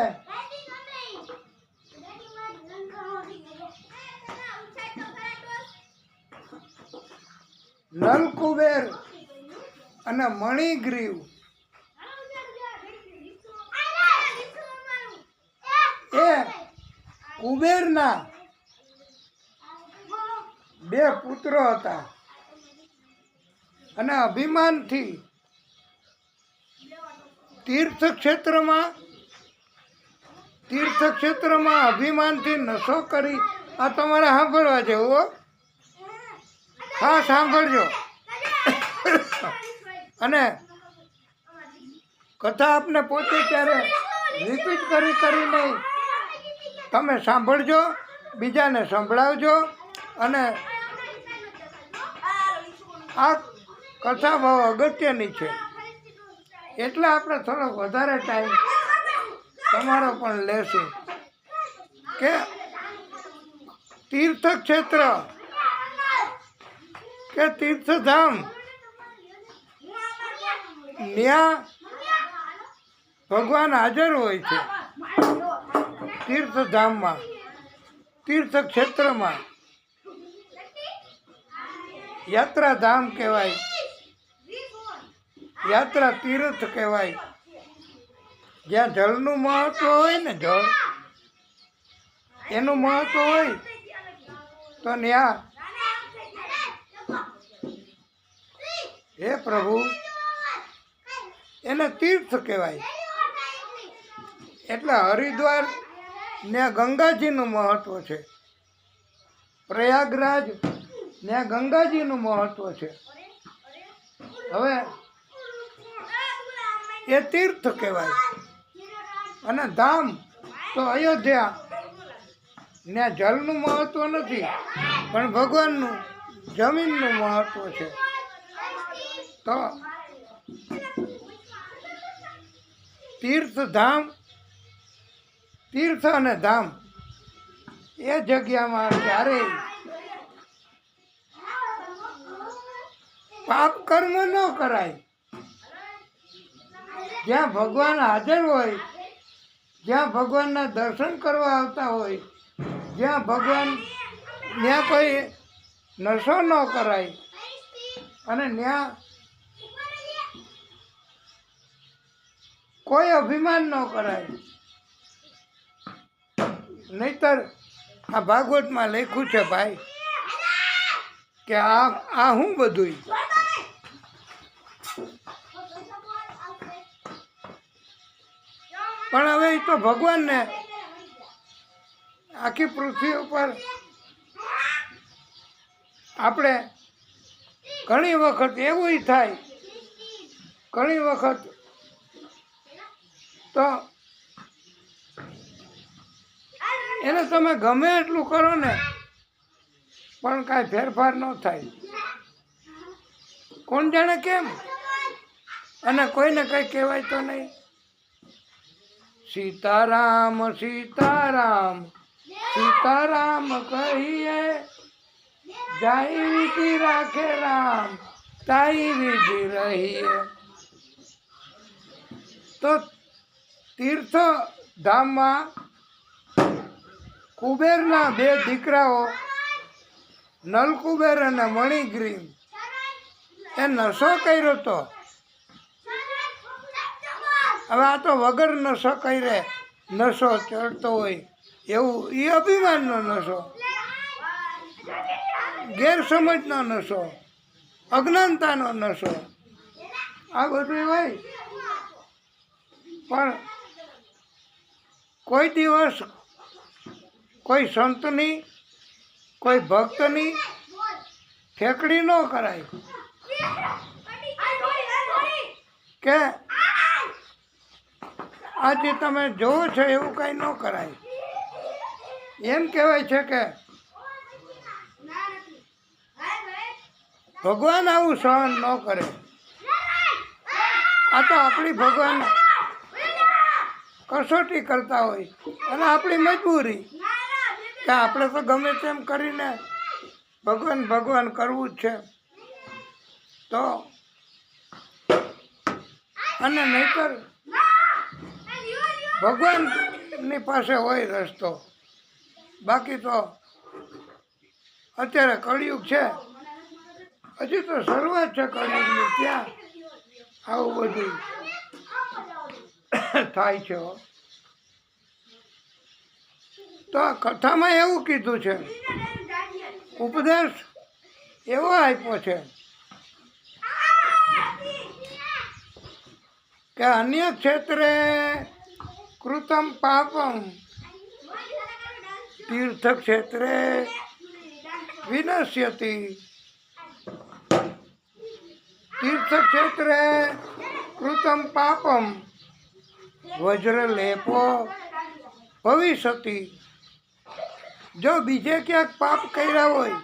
નલકુબેર અને મણિગ્રીવ કુબેરના 2 પુત્રો હતા અને અભિમાનથી તીર્થક્ષેત્રમાં અભિમાનથી નશો કરી. આ તમારે સાંભળવા જેવું હો, ખાસ સાંભળજો. અને કથા આપને પોતે ત્યારે રિપીટ કરી નહીં, તમે સાંભળજો, બીજાને સંભળાવજો. અને આ કથા બહુ અગત્યની છે, એટલે આપણે થોડો વધારે ટાઈમ તમારો પણ લેશું. કે તીર્થક્ષેત્ર કે તીર્થધામ, ત્યાં ભગવાન હાજર હોય છે. તીર્થધામમાં, તીર્થક્ષેત્રમાં યાત્રાધામ કહેવાય, યાત્રા તીર્થ કહેવાય. જ્યાં જળનું મહત્વ હોય ને, જળ એનું મહત્વ હોય તો ત્યાં હે પ્રભુ એને તીર્થ કહેવાય. એટલે હરિદ્વાર ત્યાં ગંગાજીનું મહત્વ છે, પ્રયાગરાજ ત્યાં ગંગાજીનું મહત્વ છે. હવે એ તીર્થ કહેવાય. અને ધામ તો અયોધ્યા, ત્યાં જળનું મહત્વ નથી, પણ ભગવાનનું જમીનનું મહત્વ છે. તો તીર્થધામ, તીર્થ અને ધામ એ જગ્યામાં ક્યારેય પાપ કર્મ ન કરાય. જ્યાં ભગવાન હાજર હોય, જ્યાં ભગવાનના દર્શન કરવા આવતા હોય, જ્યાં ભગવાન, ત્યાં કોઈ નશો ન કરાય અને ત્યાં કોઈ અભિમાન ન કરાય. નહીતર આ ભાગવતમાં લખ્યું છે ભાઈ કે આ હું બધું. પણ હવે એ તો ભગવાનને આખી પૃથ્વી ઉપર આપણે ઘણી વખત એવું થાય, ઘણી વખત તો એને તમે ગમે એટલું કરો ને પણ કાંઈ ફેરફાર ન થાય. કોણ જાણે કેમ? અને કોઈને કંઈ કહેવાય તો નહીં. સીતારામ સીતારામ સીતારામ કહીએ, જાય વિધિ રાખે રામ, તાઈ વિધિ રહીએ. તો તીર્થધામમાં કુબેરના 2 દીકરાઓ, નલકુબેર અને મણિગ્રીવ, એ નશો કર્યો હતો. હવે આ તો વગર નશો કરે, નશો ચડતો હોય એવું, એ અભિમાનનો નશો, ગેરસમજનો નશો, અજ્ઞાનતાનો નશો, આ બધું હોય. પણ કોઈ દિવસ કોઈ સંતની, કોઈ ભક્તની ઠેકડી ન કરાય કે આજે તમે જોવો છો એવું કાંઈ ન કરાય. એમ કહેવાય છે કે ભગવાન આવું સહન ન કરે. આ તો આપણી ભગવાન કસોટી કરતા હોય અને આપણી મજબૂરી કે આપણે તો ગમે તેમ કરીને ભગવાન ભગવાન કરવું જ છે. તો અને નહીંતર ભગવાનની પાસે હોય રસ્તો. બાકી તો અત્યારે કળિયુગ છે, હજી તો શરૂઆત છે કળિયુગની, ત્યાં આવું બધું થાય છે. તો આ કથામાં એવું કીધું છે, ઉપદેશ એવો આપ્યો છે કે અન્ય ક્ષેત્રે કૃતમ પાપમ તીર્થ ક્ષેત્રે વિનશ્યતિ. તીર્થ ક્ષેત્રે કૃતમ પાપમ વજ્રલેપો ભવિષ્યતિ. જો બીજે ક્યાંક પાપ કર્યા હોય,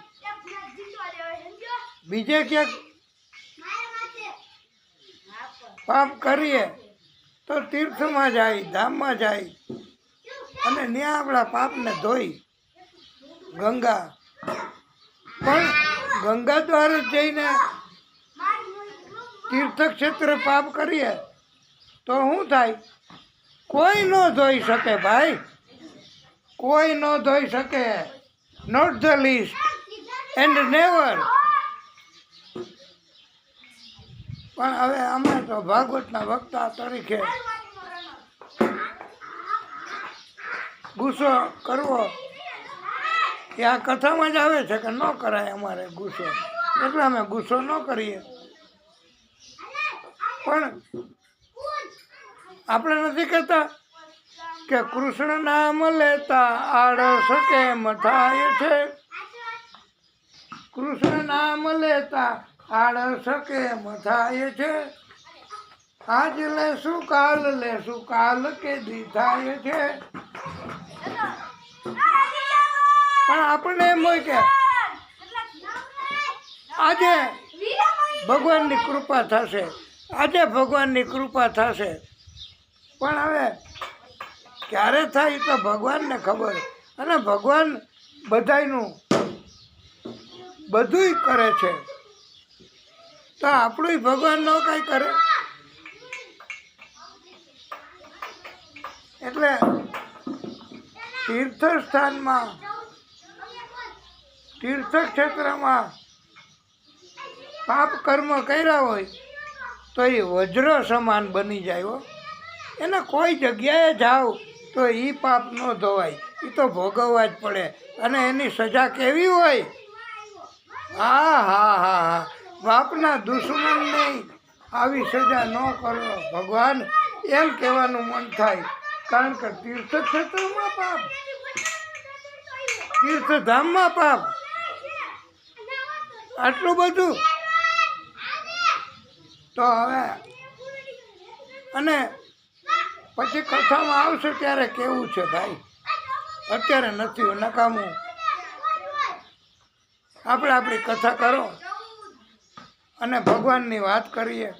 બીજે ક્યાંક પાપ કરીએ તો તીર્થમાં જાય, ધામમાં જાય અને ત્યાં આપણા પાપને ધોઈ ગંગા. પણ ગંગા દ્વારા જઈને તીર્થક્ષેત્ર પાપ કરીએ તો શું થાય? કોઈ ન ધોઈ શકે ભાઈ, કોઈ ન ધોઈ શકે. Not the least and never. પણ હવે અમે તો ભાગવતના વક્તા તરીકે ગુસ્સો કરવો એ આ કથામાં જ આવે છે કે ન કરાય અમારે ગુસ્સો, એટલે અમે ગુસ્સો ન કરીએ. પણ આપણે નથી કહેતા કે કૃષ્ણ નામ લેતા આળસ કેમ થાય છે? કૃષ્ણ નામ લેતા આળસ કેમ થાય છે? આજ લેશું કાલ કેદી થાય છે? પણ આપણે એમ હોય કે આજે ભગવાનની કૃપા થશે, આજે ભગવાનની કૃપા થશે. પણ હવે ક્યારે થાય તો ભગવાનને ખબર. અને ભગવાન બધાયનું બધુંય કરે છે, તો આપણું ભગવાન ન કાંઈ કરે? એટલે તીર્થસ્થાનમાં, તીર્થક્ષેત્રમાં પાપ કર્મ કર્યા હોય તો એ વજ્ર સમાન બની જાય હો. એને કોઈ જગ્યાએ જાઓ તો એ પાપ ન ધોવાય, એ તો ભોગવવા જ પડે. અને એની સજા કેવી હોય? હા હા હા હા, બાપના દુશ્મનને આવી સજા ન કરો ભગવાન, એમ કહેવાનું મન થાય. કારણ કે તીર્થક્ષેત્રમાં પાપ, તીર્થધામમાં પાપ, આટલું બધું. તો હવે અને પછી કથામાં આવશે ત્યારે કેવું છે ભાઈ, અત્યારે નથી નકામું. આપણે આપણી કથા કરો અને ભગવાનની વાત કરીએ.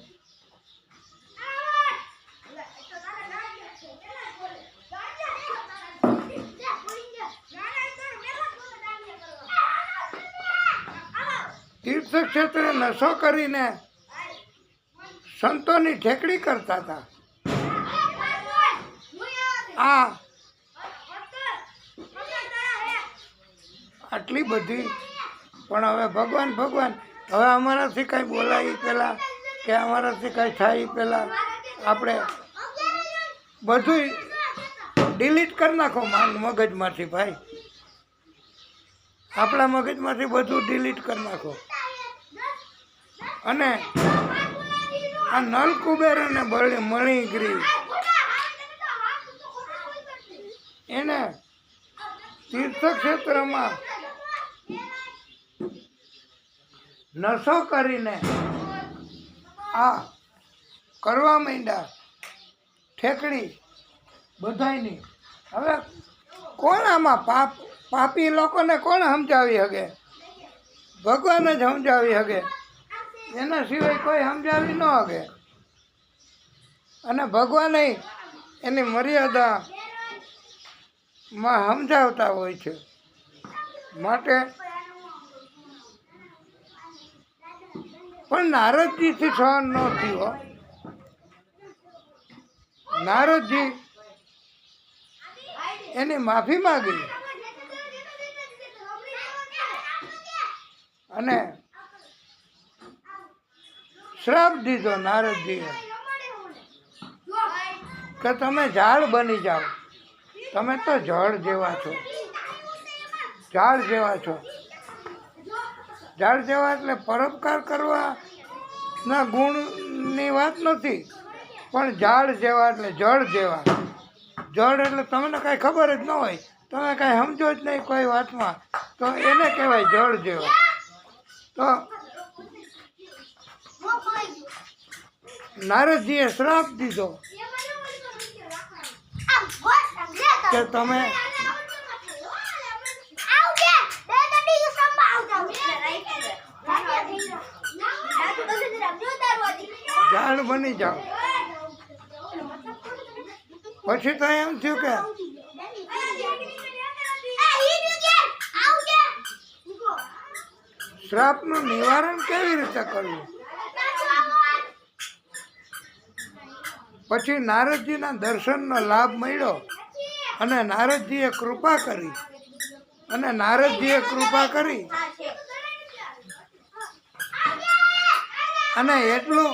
તીર્થક્ષેત્રે નશો કરીને સંતોની ઠેકડી કરતા હતા. આટલી બધી. પણ હવે ભગવાન ભગવાન, હવે અમારાથી કાંઈ બોલાય પહેલાં કે અમારાથી કાંઈ થાય પહેલાં આપણે બધું ડિલીટ કરી નાખો મગજમાંથી ભાઈ. આપણા મગજમાંથી બધું ડિલીટ કરી નાખો. અને આ નલ કુબેર અને મણિગીરી એને તીર્થક્ષેત્રમાં નશો કરીને આ કરવા માંડ્યા ઠેકડી બધાયની. હવે કોણ આમાં પાપી લોકોને કોણ સમજાવી શકે? ભગવાન જ સમજાવી શકે, એના સિવાય કોઈ સમજાવી ન શકે. અને ભગવાને એની મર્યાદામાં સમજાવતા હોય છે. માટે પણ નારદજીથી સહન ન થયો. નારદજી એની માફી માંગી અને શ્રાપ દીધો નારદજીએ કે તમે ઝાડ બની જાઓ. તમે તો જળ જેવા છો, ઝાડ જેવા છો. ઝાડ જેવા એટલે પરોપકાર કરવાના ગુણની વાત નથી, પણ ઝાડ જેવા એટલે જળ જેવા. જળ એટલે તમને કાંઈ ખબર જ ન હોય, તમે કાંઈ સમજો જ નહીં કોઈ વાતમાં, તો એને કહેવાય જળ જેવા. તો નારદજીએ શ્રાપ દીધો કે તમે ઝાડ બની જાઓ. પછી તો એમ થયું કે શ્રાપનું નિવારણ કેવી રીતે કરવું. પછી નારદજીના દર્શનનો લાભ મળ્યો અને નારદજીએ કૃપા કરી. અને એટલું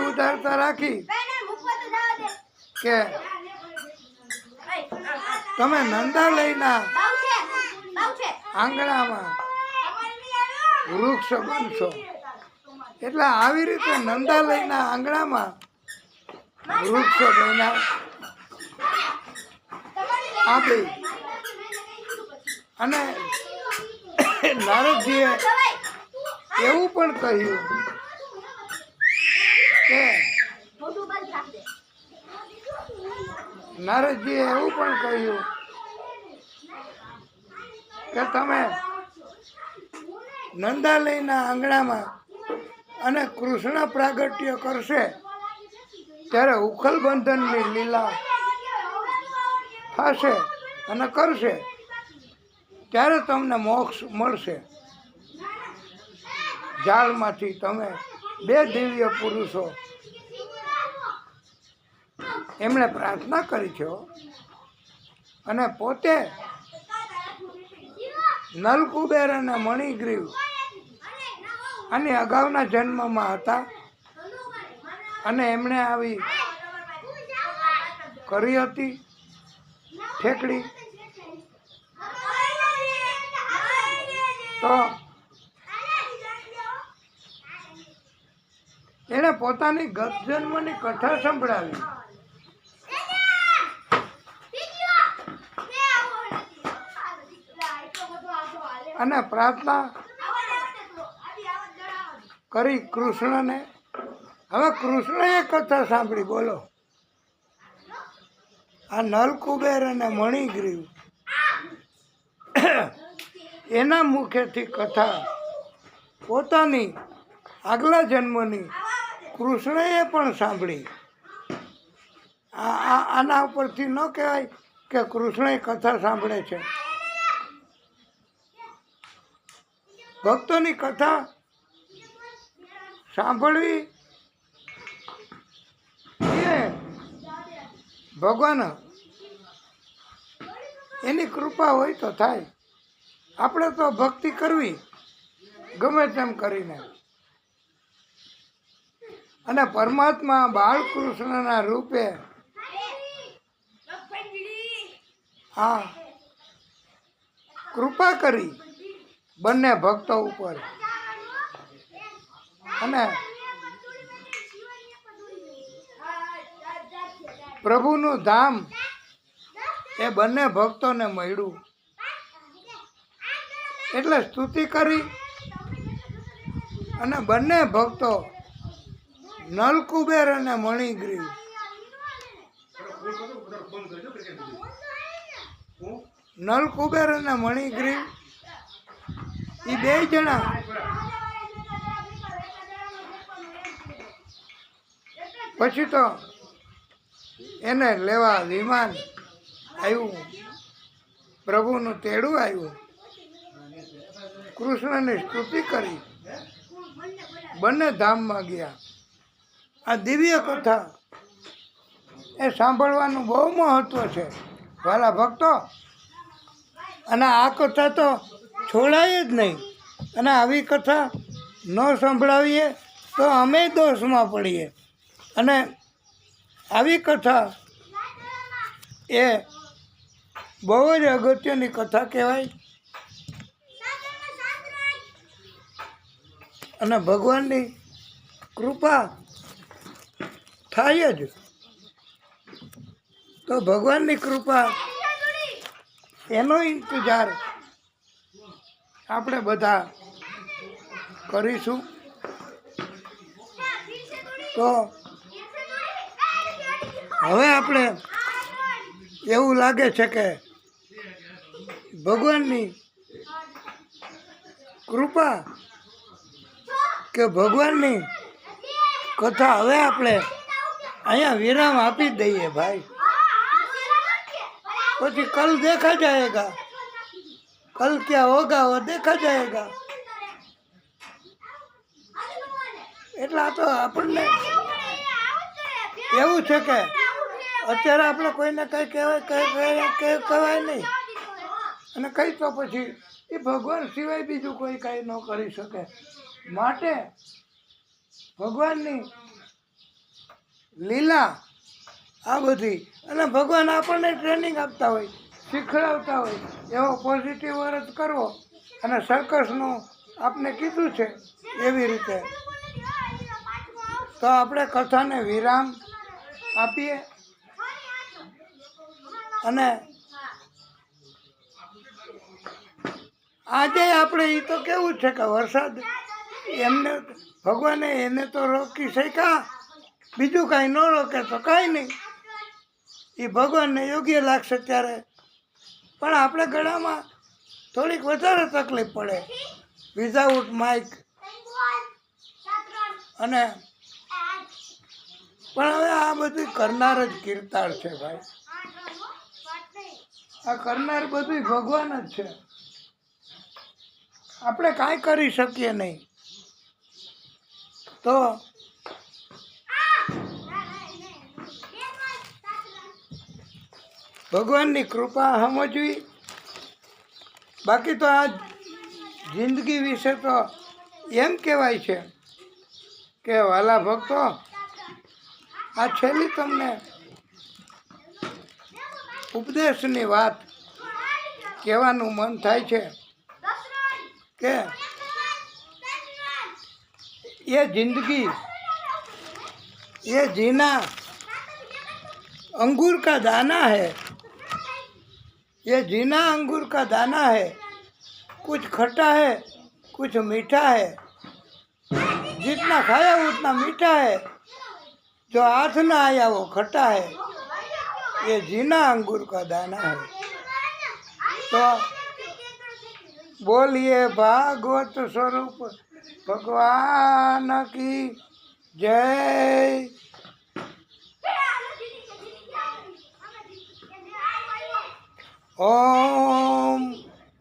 ઉદારતા રાખી કે તમે નંદાલયના આંગણામાં વૃક્ષ બનશો. એટલે આવી રીતે નંદાલયના આંગણામાં વૃક્ષ બન્યા. આપી અને નારદજીએ એવું પણ કહ્યું કે તમે નંદાલયના આંગણામાં અને કૃષ્ણ પ્રાગટ્ય કરશે ત્યારે ઉખલબંધનની લીલા થશે અને કરશે ત્યારે તમને મોક્ષ મળશે. ઝાડમાંથી તમે 2 દિવ્ય પુરુષો એમણે પ્રાર્થના કરી છે અને પોતે નલકુબેર અને મણિગ્રીવ અને અગાઉના જન્મમાં હતા અને એમણે આવી કરી હતી ઠેકડી. તો એણે પોતાની ગત જન્મની કથા સંભળાવી અને પ્રાર્થના કરી કૃષ્ણને. હવે કૃષ્ણએ કથા સાંભળી. બોલો, આ નલકુબેર અને મણિગ્રીવ એના મુખેથી કથા પોતાની આગલા જન્મની કૃષ્ણએ પણ સાંભળી. આના ઉપરથી ન કહેવાય કે કૃષ્ણએ કથા સાંભળે છે. ભક્તોની કથા સાંભળવી એ ભગવાન એની કૃપા હોય તો થાય. આપણે તો ભક્તિ કરવી ગમે તેમ કરીને. અને પરમાત્મા બાળકૃષ્ણના રૂપે આ કૃપા કરી બંને ભક્તો ઉપર. અને પ્રભુનું ધામ એ બંને ભક્તોને મળ્યું. એટલે સ્તુતિ કરી અને બંને ભક્તો નલકુબેર અને મણિગ્રીવ એ 2 જણા પછી તો એને લેવા વિમાન આવ્યું, પ્રભુનું તેડું આવ્યું. કૃષ્ણની સ્તુતિ કરી બંને ધામમાં ગયા. આ દિવ્ય કથા એ સાંભળવાનું બહુ મહત્વ છે વાલા ભક્તો. અને આ કથા તો છોડાય જ નહીં. અને આવી કથા ન સંભળાવીએ તો અમે દોષમાં પડીએ. અને આવી કથા એ બહુ જ અગત્યની કથા કહેવાય. અને ભગવાનની કૃપા થાય જ તો ભગવાનની કૃપા એનો ઇંતજાર આપણે બધા કરીશું. તો હવે આપણે એવું લાગે છે કે ભગવાનની કૃપા કે ભગવાનની કથા હવે આપણે અહીંયા વિરામ આપી જ દઈએ ભાઈ. પછી કલ દેખા જાયેગા, કલ ક્યાં હોગા વો દેખા જાયેગા. એટલે આ તો આપણને એવું છે કે અત્યારે આપણે કોઈને કંઈ કહેવાય નહીં. અને કંઈ તો પછી એ ભગવાન સિવાય બીજું કોઈ કાંઈ ન કરી શકે. માટે ભગવાનની લીલા આ બધી, અને ભગવાન આપણને ટ્રેનિંગ આપતા હોય, શીખડાવતા હોય એવો પોઝિટિવ વર્ત કરવો. અને સર્કસનું આપને કીધું છે એવી રીતે. તો આપણે કથાને વિરામ આપીએ. અને આજે આપણે એ તો કેવું છે કે વરસાદ એમને ભગવાને એને તો રોકી શક્યા, બીજું કાંઈ ન રોકે તો કાંઈ નહીં. એ ભગવાનને યોગ્ય લાગશે ત્યારે. પણ આપણે ગળામાં થોડીક વધારે તકલીફ પડે વિધાઉટ માઇક. અને પણ હવે આ બધું કરનાર જ કીર્તાર છે ભાઈ. આ કરનાર બધું ભગવાન જ છે. આપણે કાંઈ કરી શકીએ નહીં. તો ભગવાનની કૃપા સમજવી. બાકી તો આ જિંદગી વિશે તો એમ કહેવાય છે કે વાલા ભક્તો, આ છેલ્લી તમને ઉપદેશની વાત કહેવાનું મન થાય છે કે ये जिंदगी ये जीना अंगूर का दाना है. ये जीना अंगूर का दाना है. कुछ खट्टा है कुछ मीठा है. जितना खाया उतना मीठा है. जो हाथ न आया वो खट्टा है. ये जीना अंगूर का दाना है. तो बोलिए भागवत स्वरूप भगवान की जय. ओम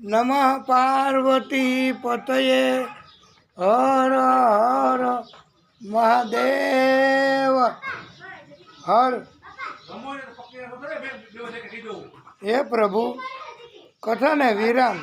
नमः पार्वती पतये हर हर महादेव हर. हे प्रभु कथा ने विराम.